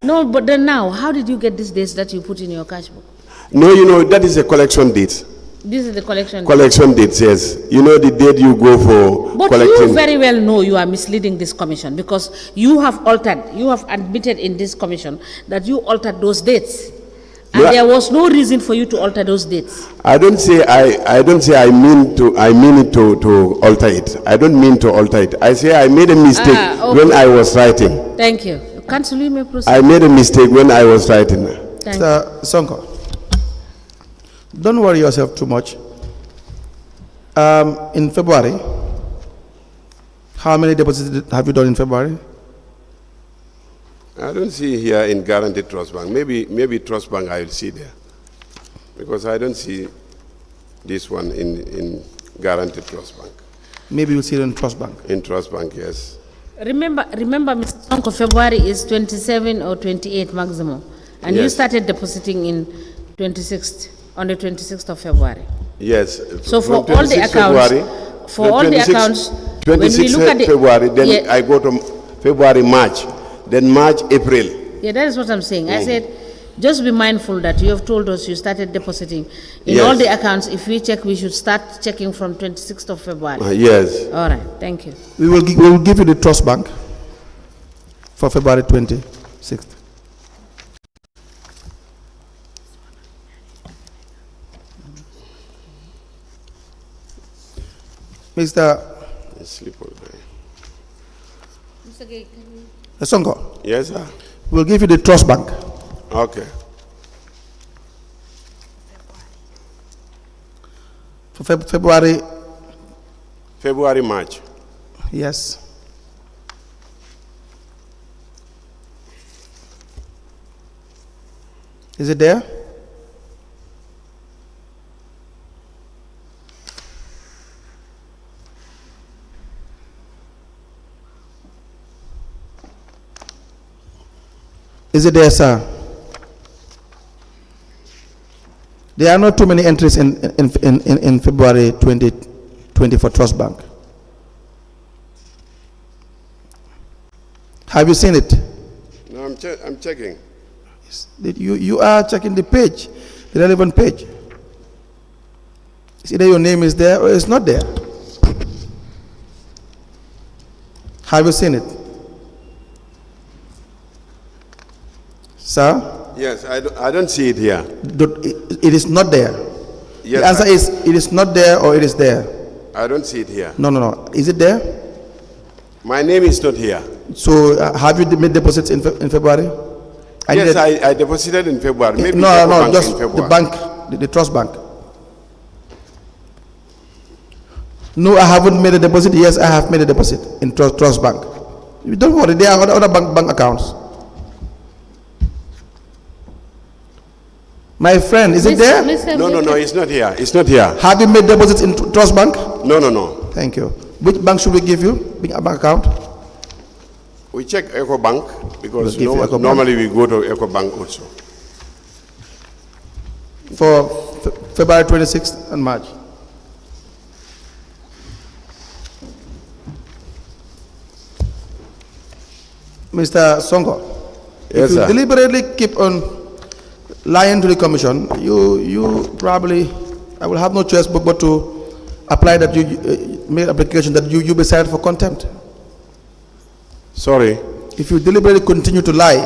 No, but then now, how did you get these dates that you put in your cash book? No, you know, that is a collection date. This is the collection. Collection dates, yes. You know the date you go for But collecting. you very well know you are misleading this commission because you have admitted in this commission that you altered those dates. And Yeah. there was no reason for you to alter those dates. I don't say I mean it to alter it. I don't mean to alter it. I say I made a mistake Okay. when I was writing. Thank you. Council, you may proceed. I made a mistake when I was writing. Thank you. Sonko, don't worry yourself too much. In February, how many deposits have you done in February? I don't see here in Guaranteed Trust Bank. Maybe Trust Bank I will see there. Because I don't see this one in Guaranteed Trust Bank. Maybe you'll see it in Trust Bank. In Trust Bank, yes. Remember, Mr. Sonko, February is 27 or 28 maximum. And you Yes. started depositing on the 26th of February. Yes. So for from all the 26 accounts, February, for all the 26 accounts, when we 26 look at the February, then Yeah. I go to February, March, then March, April. Yeah, that is what I'm saying. I said, just be mindful that you have told us you started depositing in Yes. all the accounts. If we check, we should start checking from 26th of February. Yes. All right, thank you. We will give you the Trust Bank for February 26th. Mr. Mr. Gay, can you... Sonko, Yes, sir. we'll give you the trust bank. Okay. For February, February, March. yes. Is it there? Is it there, sir? There are not too many entries in February 2020 for Trust Bank. Have you seen it? No, I'm checking. You are checking the page, the relevant page. It's either your name is there or it's not there. Have you seen it? Sir? Yes, I don't see it here. It is not there. Yes, the answer is it is not there or it is there. I don't see it here. No. Is it there? My name is not here. So have you made deposits in February? Yes, I deposited in February. Maybe no, just in February. the bank, the trust bank. No, I haven't made a deposit. Yes, I have made a deposit in trust bank. Don't worry, there are other bank accounts. My friend, is it there? No, it's not here. It's not here. Have you made deposits in trust bank? No. Thank you. Which bank should we give you? Bank account? We check Eco Bank because We'll give you Eco Bank. normally we go to Eco Bank also. For February 26th and March. Mr. Sonko, Yes, if you sir. deliberately keep on lying to the commission, you probably, I will have no choice but to apply that you make application that you be cited for contempt. Sorry. If you deliberately continue to lie,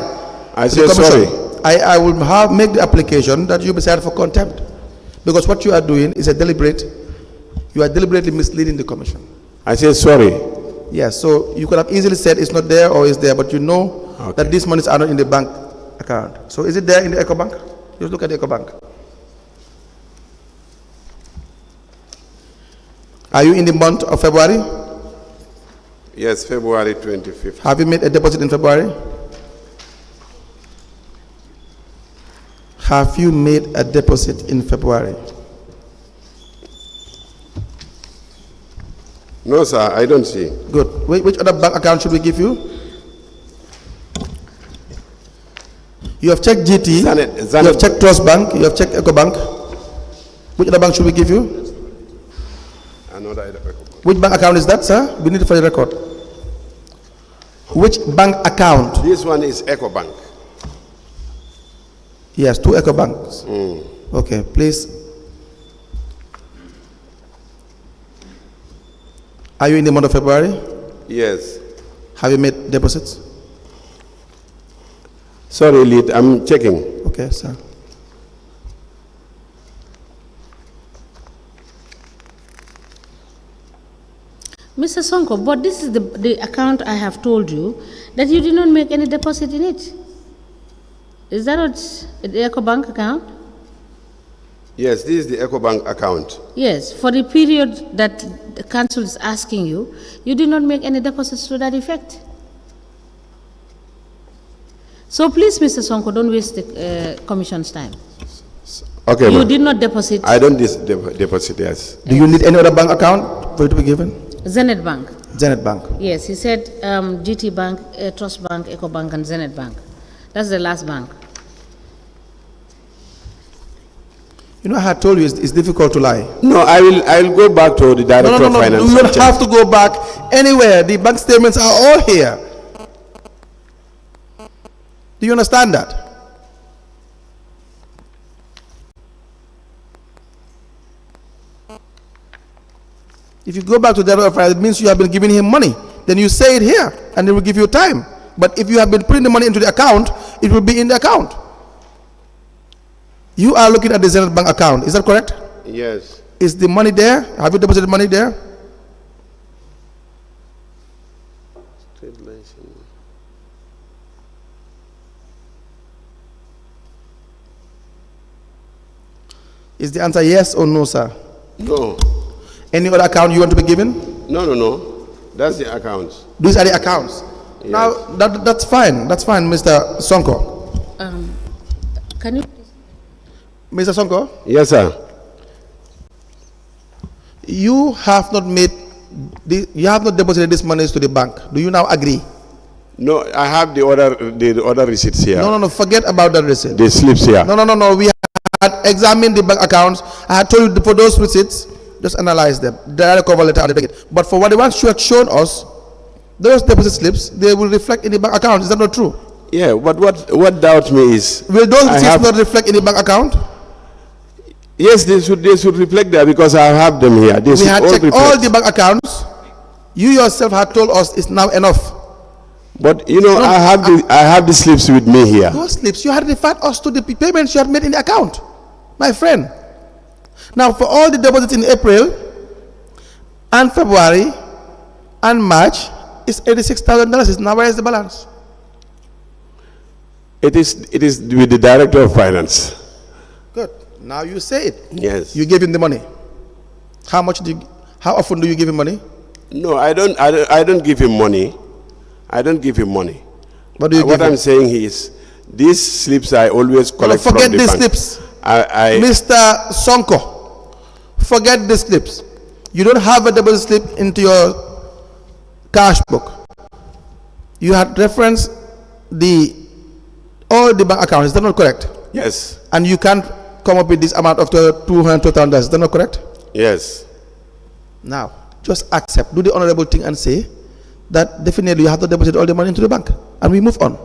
I to the say commission, sorry. I will make the application that you be cited for contempt, because what you are doing is you are deliberately misleading the commission. I say sorry. Yes, so you could have easily said it's not there or it's there, but you know that these monies are not in the bank account. So is it there in the Eco Bank? Just look at the Eco Bank. Are you in the month of February? Yes, February 25th. Have you made a deposit in February? Have you made a deposit in February? No, sir, I don't see. Good. Which other bank account should we give you? You have checked GT, you have checked Trust Bank, you have checked Eco Bank. Which other bank should we give you? Another Eco Bank. Which bank account is that, sir? We need it for the record. Which bank account? This one is Eco Bank. Yes, 2 Eco Banks. Okay, please. Are you in the month of February? Yes. Have you made deposits? Sorry, Lead, I'm checking. Okay, sir. Mr. Sonko, but this is the account I have told you that you did not make any deposit in it. Is that not the EcoBank account? Yes, this is the Eco Bank account. Yes, for the period that the council is asking you, you did not make any deposits to that effect. So please, Mr. Sonko, don't waste the commission's time. Okay, You ma'am. did not deposit. I don't deposit, yes. Do you need any other bank account for it to be given? Zenith Bank. Zenith Bank. Yes, he said GT Bank, Trust Bank, Eco Bank, and Zenith Bank. That's the last bank. You know, I had told you it's difficult to lie. No, I will go back to the director of finance. You don't have to go back anywhere. The bank statements are all here. Do you understand that? If you go back to the director of finance, it means you have been giving him money. Then you say it here, and they will give you time. But if you have been putting the money into the account, it will be in the account. You are looking at the Zenith Bank account. Is that correct? Yes. Is the money there? Have you deposited money there? Is the answer yes or no, sir? No. Any other account you want to be given? No. That's the accounts. These are the accounts. Yes. Now, that's fine. That's fine, Mr. Sonko. Can you Mr. Sonko, Yes, sir. you have not deposited these monies to the bank. Do you now agree? No, I have the other receipts here. No. Forget about that receipt. The slips here. No. We had examined the bank accounts. I had told you for those receipts, just analyze them. They are a cover letter and take it. But for what the ones you had shown us, those deposit slips, they will reflect in the bank account. Is that not true? Yeah, but what doubts me is... Will those receipts not reflect in the bank account? Yes, they should reflect there because I have them here. They We had checked reflect. all the bank accounts. You yourself had told us it's now enough. But you know, I have the slips with me here. Those slips, you had referred us to the payments you had made in the account, my friend. Now, for all the deposits in April and February and March, it's $86,000. Now, where is the balance? It is with the Director of Finance. Good. Now you say it. Yes. You gave him the money. How often do you give him money? No, I don't give him money. I don't give him money. What do you give What him? I'm saying is, these slips I always collect from the bank. Forget these slips. Mr. Sonko, forget these slips. You don't have a deposit slip into your cash book. You had referenced all the bank accounts. Is that not correct? Yes. And you can't come up with this amount of $200,000. Is that not correct? Yes. Now, just accept. Do the honorable thing and say that definitely you have to deposit all the money into the bank. And we move on.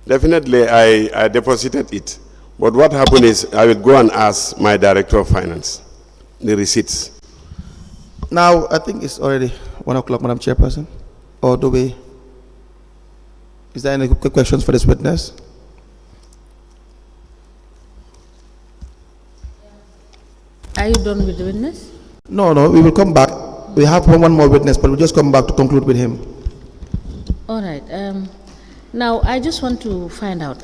Definitely, I deposited it. But what happened is, I will go and ask my Director of Finance the receipts. Now, I think it's already 1 o'clock, Madam Chairperson. Or do we? Is there any quick questions for this witness? Are you done with the witness? No, we will come back. We have one more witness, but we'll just come back to conclude with him. All right. Now, I just want to find out.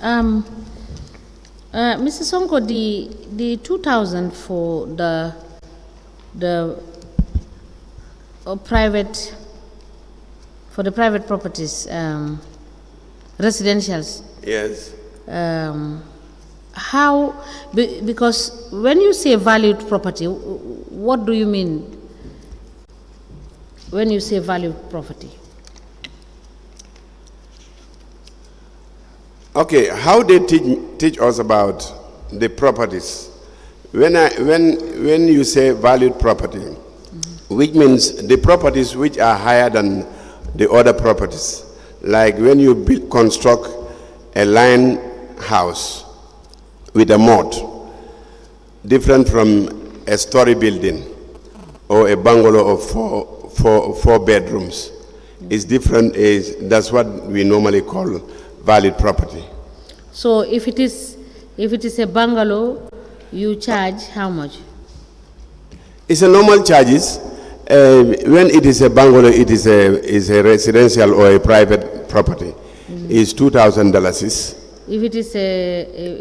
Mr. Sonko, the 2,000 for the private properties, residentials. Yes. Because when you say valued property, what do you mean when you say valued property? Okay, how they teach us about the properties. When you say valued property, which means the properties which are higher than the other properties, like when you construct a line house with a moat, different from a story building or a bungalow of four bedrooms, is different. That's what we normally call valid property. So if it is a bungalow, you charge how much? It's a normal charges. When it is a bungalow, it is a residential or a private property. It's $2,000. If it is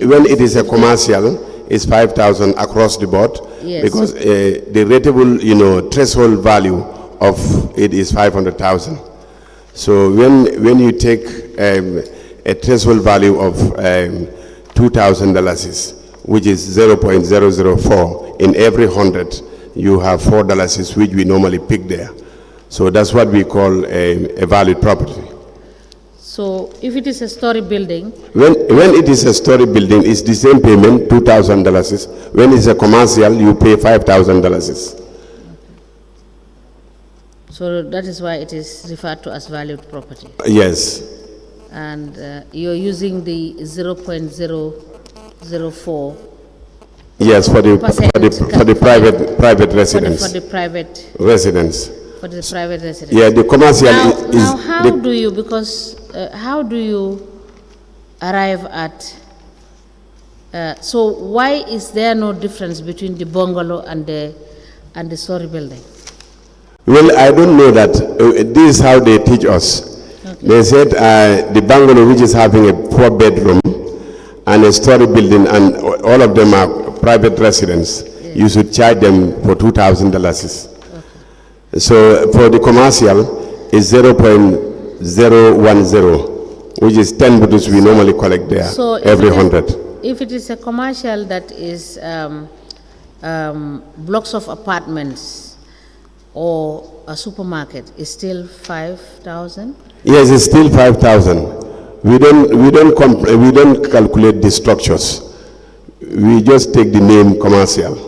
when it is a commercial, it's $5,000 across the board. Yes. Because the rateable, threshold value of it is $500,000. So when you take a threshold value of $2,000, which is 0.004 in every 100, you have $4 which we normally pick there. So that's what we call a valid property. So if it is a story building, when it is a story building, it's the same payment, $2,000. When it's a commercial, you pay $5,000. so that is why it is referred to as valued property. Yes. And you're using the 0.004. Yes, for the private residence. For the private Residence. For the private residence. Yeah, the commercial Now, how do you, because how do you arrive at, so why is there no difference between the bungalow and the story building? Well, I don't know that. This is how they teach us. Okay. They said the bungalow, which is having a 4-bedroom and a story building, and all of them are private residents, you should charge them for $2,000. Okay. So for the commercial, it's 0.010, which is 10 bucks we normally collect there, so every 100. If it is a commercial that is blocks of apartments or a supermarket, it's still 5,000? Yes, it's still 5,000. We don't calculate the structures. We just take the name commercial.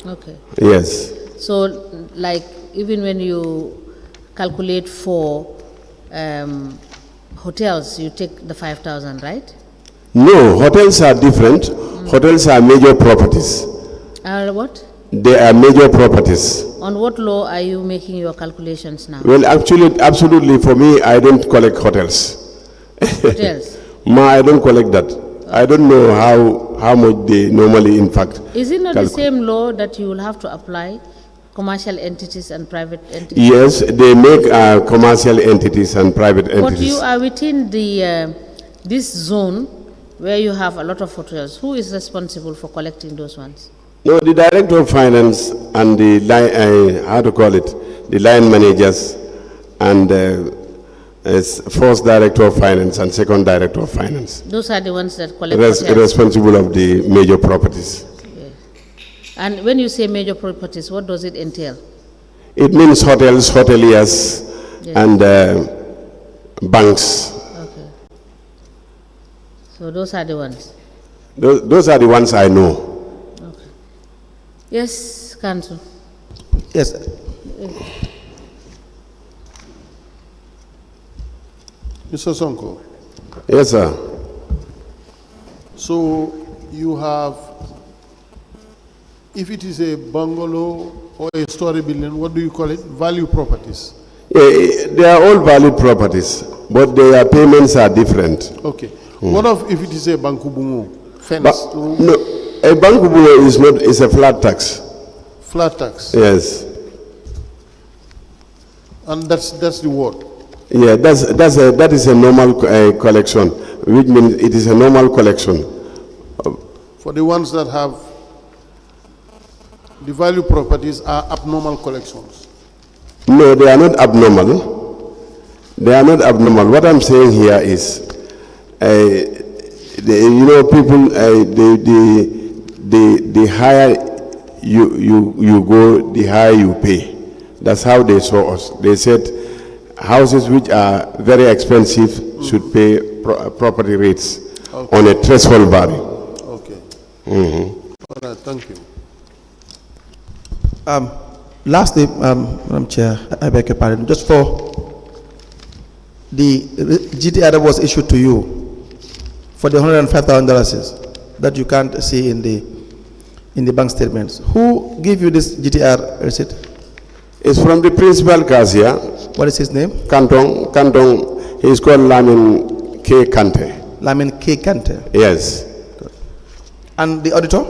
Okay. Yes. So, like, even when you calculate for hotels, you take the 5,000, right? No, hotels are different. Hotels are major properties. What? They are major properties. On what law are you making your calculations now? Well, actually, absolutely, for me, I don't collect hotels. Hotels? I don't collect that. I don't know how much they normally, in fact. Is it not the same law that you will have to apply, commercial entities and private entities? Yes, they make commercial entities and private entities. But you are within the this zone where you have a lot of hotels. Who is responsible for collecting those ones? No, the director of finance and the the line managers and first director of finance and second director of finance. Those are the ones that collect hotels. Responsible of the major properties. Yeah. And when you say major properties, what does it entail? It means hotels, hoteliers, yes, and banks. Okay. So those are the ones? Those are the ones I know. Okay. Yes, Council. Yes. Mr. Sonko. Yes, sir. So you have, if it is a bungalow or a story building, what do you call it? Value properties? Yeah, they are all valid properties, but their payments are different. Okay. What if it is a bankubungu fence? No, a bankubungu is a flat tax. Flat tax? Yes. And that's the word? Yeah, that is a normal collection, which means it is a normal collection. For the ones that have the value properties are abnormal collections? No, they are not abnormal. They are not abnormal. What I'm saying here is, people, the higher you go, the higher you pay. That's how they saw us. They said houses which are very expensive should pay property rates on a threshold value. Okay. All right, thank you. Lastly, Madam Chair, I beg your pardon, just for the GTR that was issued to you for the $105,000 that you can't see in the bank statements. Who gave you this GTR receipt? It's from the principal cashier. What is his name? Kantong. He's called Lamin K. Kante. Lamin K. Kante. Yes. Good. And the auditor?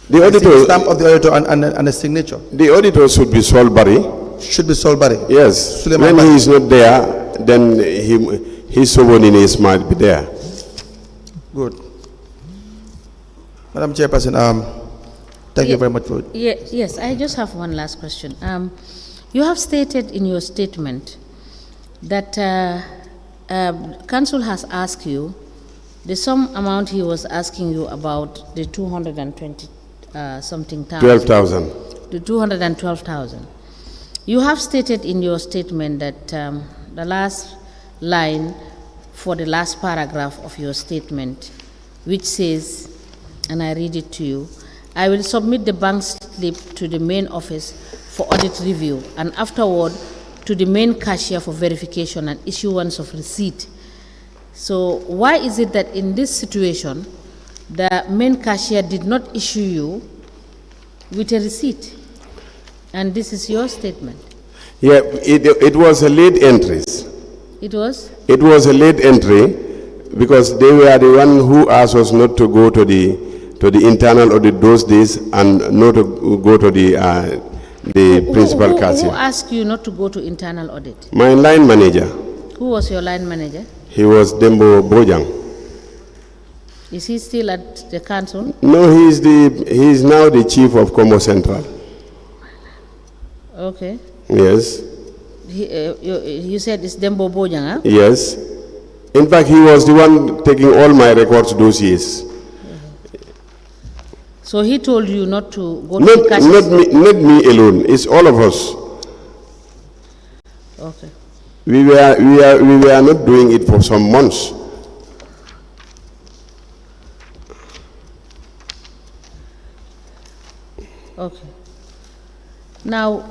The auditor. The stamp of the auditor and the signature. The auditor should be Solbari. Should be Solbari. Yes. Suleiman when he is not there, then his subordinates might be there. Good. Madam Chairperson, thank you very much for it. Yes, I just have one last question. You have stated in your statement that Council has asked you the sum amount he was asking you about the 220 something thousand. 12,000. The 212,000. You have stated in your statement that the last line for the last paragraph of your statement, which says, and I read it to you, I will submit the bank slip to the main office for audit review and afterward to the main cashier for verification and issuance of receipt. So why is it that in this situation, the main cashier did not issue you with a receipt? And this is your statement? Yeah, it was a late entries. It was? It was a late entry because they were the one who asked us not to go to the internal audit those days and not to go to the principal cashier. Who asked you not to go to internal audit? My line manager. Who was your line manager? He was Dembo Bojang. Is he still at the council? No, he is now the chief of Como Central. Okay. Yes. You said it's Dembo Bojang, huh? Yes. In fact, he was the one taking all my records dossiers. So he told you not to go to the cashier? Not me alone. It's all of us. Okay. We were not doing it for some months. Okay. Now,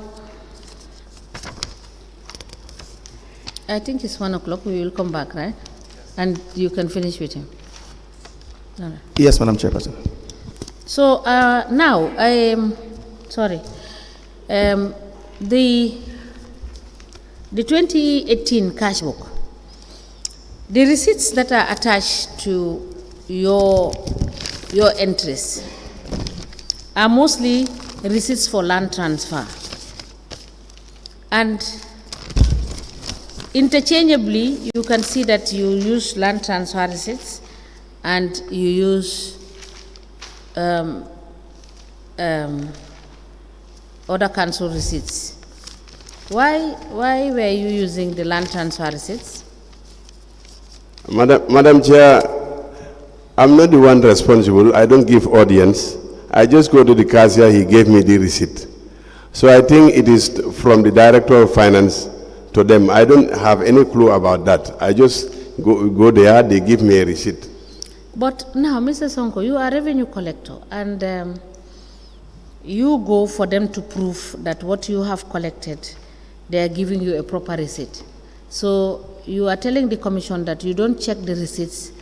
I think it's 1 o'clock. We will come back, right? And you can finish with him. All right. Yes, Madam Chairperson. So now, the 2018 cash book, the receipts that are attached to your entries are mostly receipts for land transfer. And interchangeably, you can see that you use land transfer receipts and you use other council receipts. Why were you using the land transfer receipts? Madam Chair, I'm not the one responsible. I don't give audience. I just go to the cashier, he gave me the receipt. So I think it is from the Director of Finance to them. I don't have any clue about that. I just go there, they give me a receipt. But now, Mr. Sonko, you are a revenue collector, and you go for them to prove that what you have collected, they are giving you a proper receipt. So you are telling the Commission that you don't check the receipts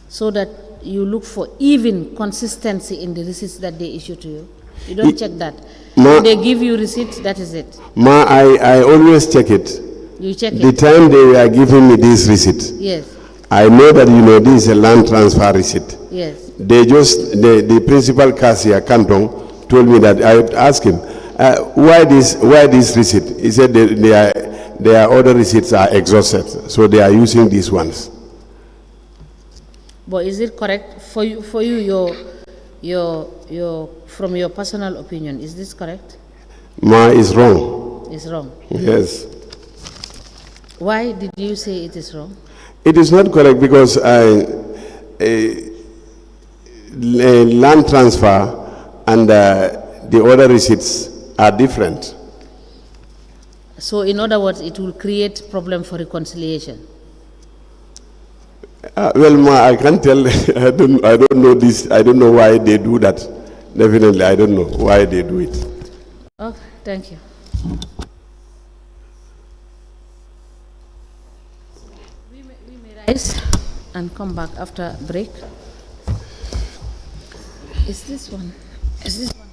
so that you look for even consistency in the receipts that they issue to you. You don't check that. When they give you receipts, that is it. I always check it. You check it? The time they were giving me this receipt, yes. I know that, this is a land transfer receipt. Yes. The principal cashier, Kantong, told me that I would ask him, why this receipt? He said their other receipts are exhausted, so they are using these ones. But is it correct for you? From your personal opinion, is this correct? Is wrong. It's wrong. Yes. Why did you say it is wrong? It is not correct because land transfer and the other receipts are different. So, in other words, it will create problem for reconciliation. Well, I can't tell. I don't know this. I don't know why they do that. Definitely, I don't know why they do it. Okay, thank you. We may rise and come back after break. Is this one? Is this one?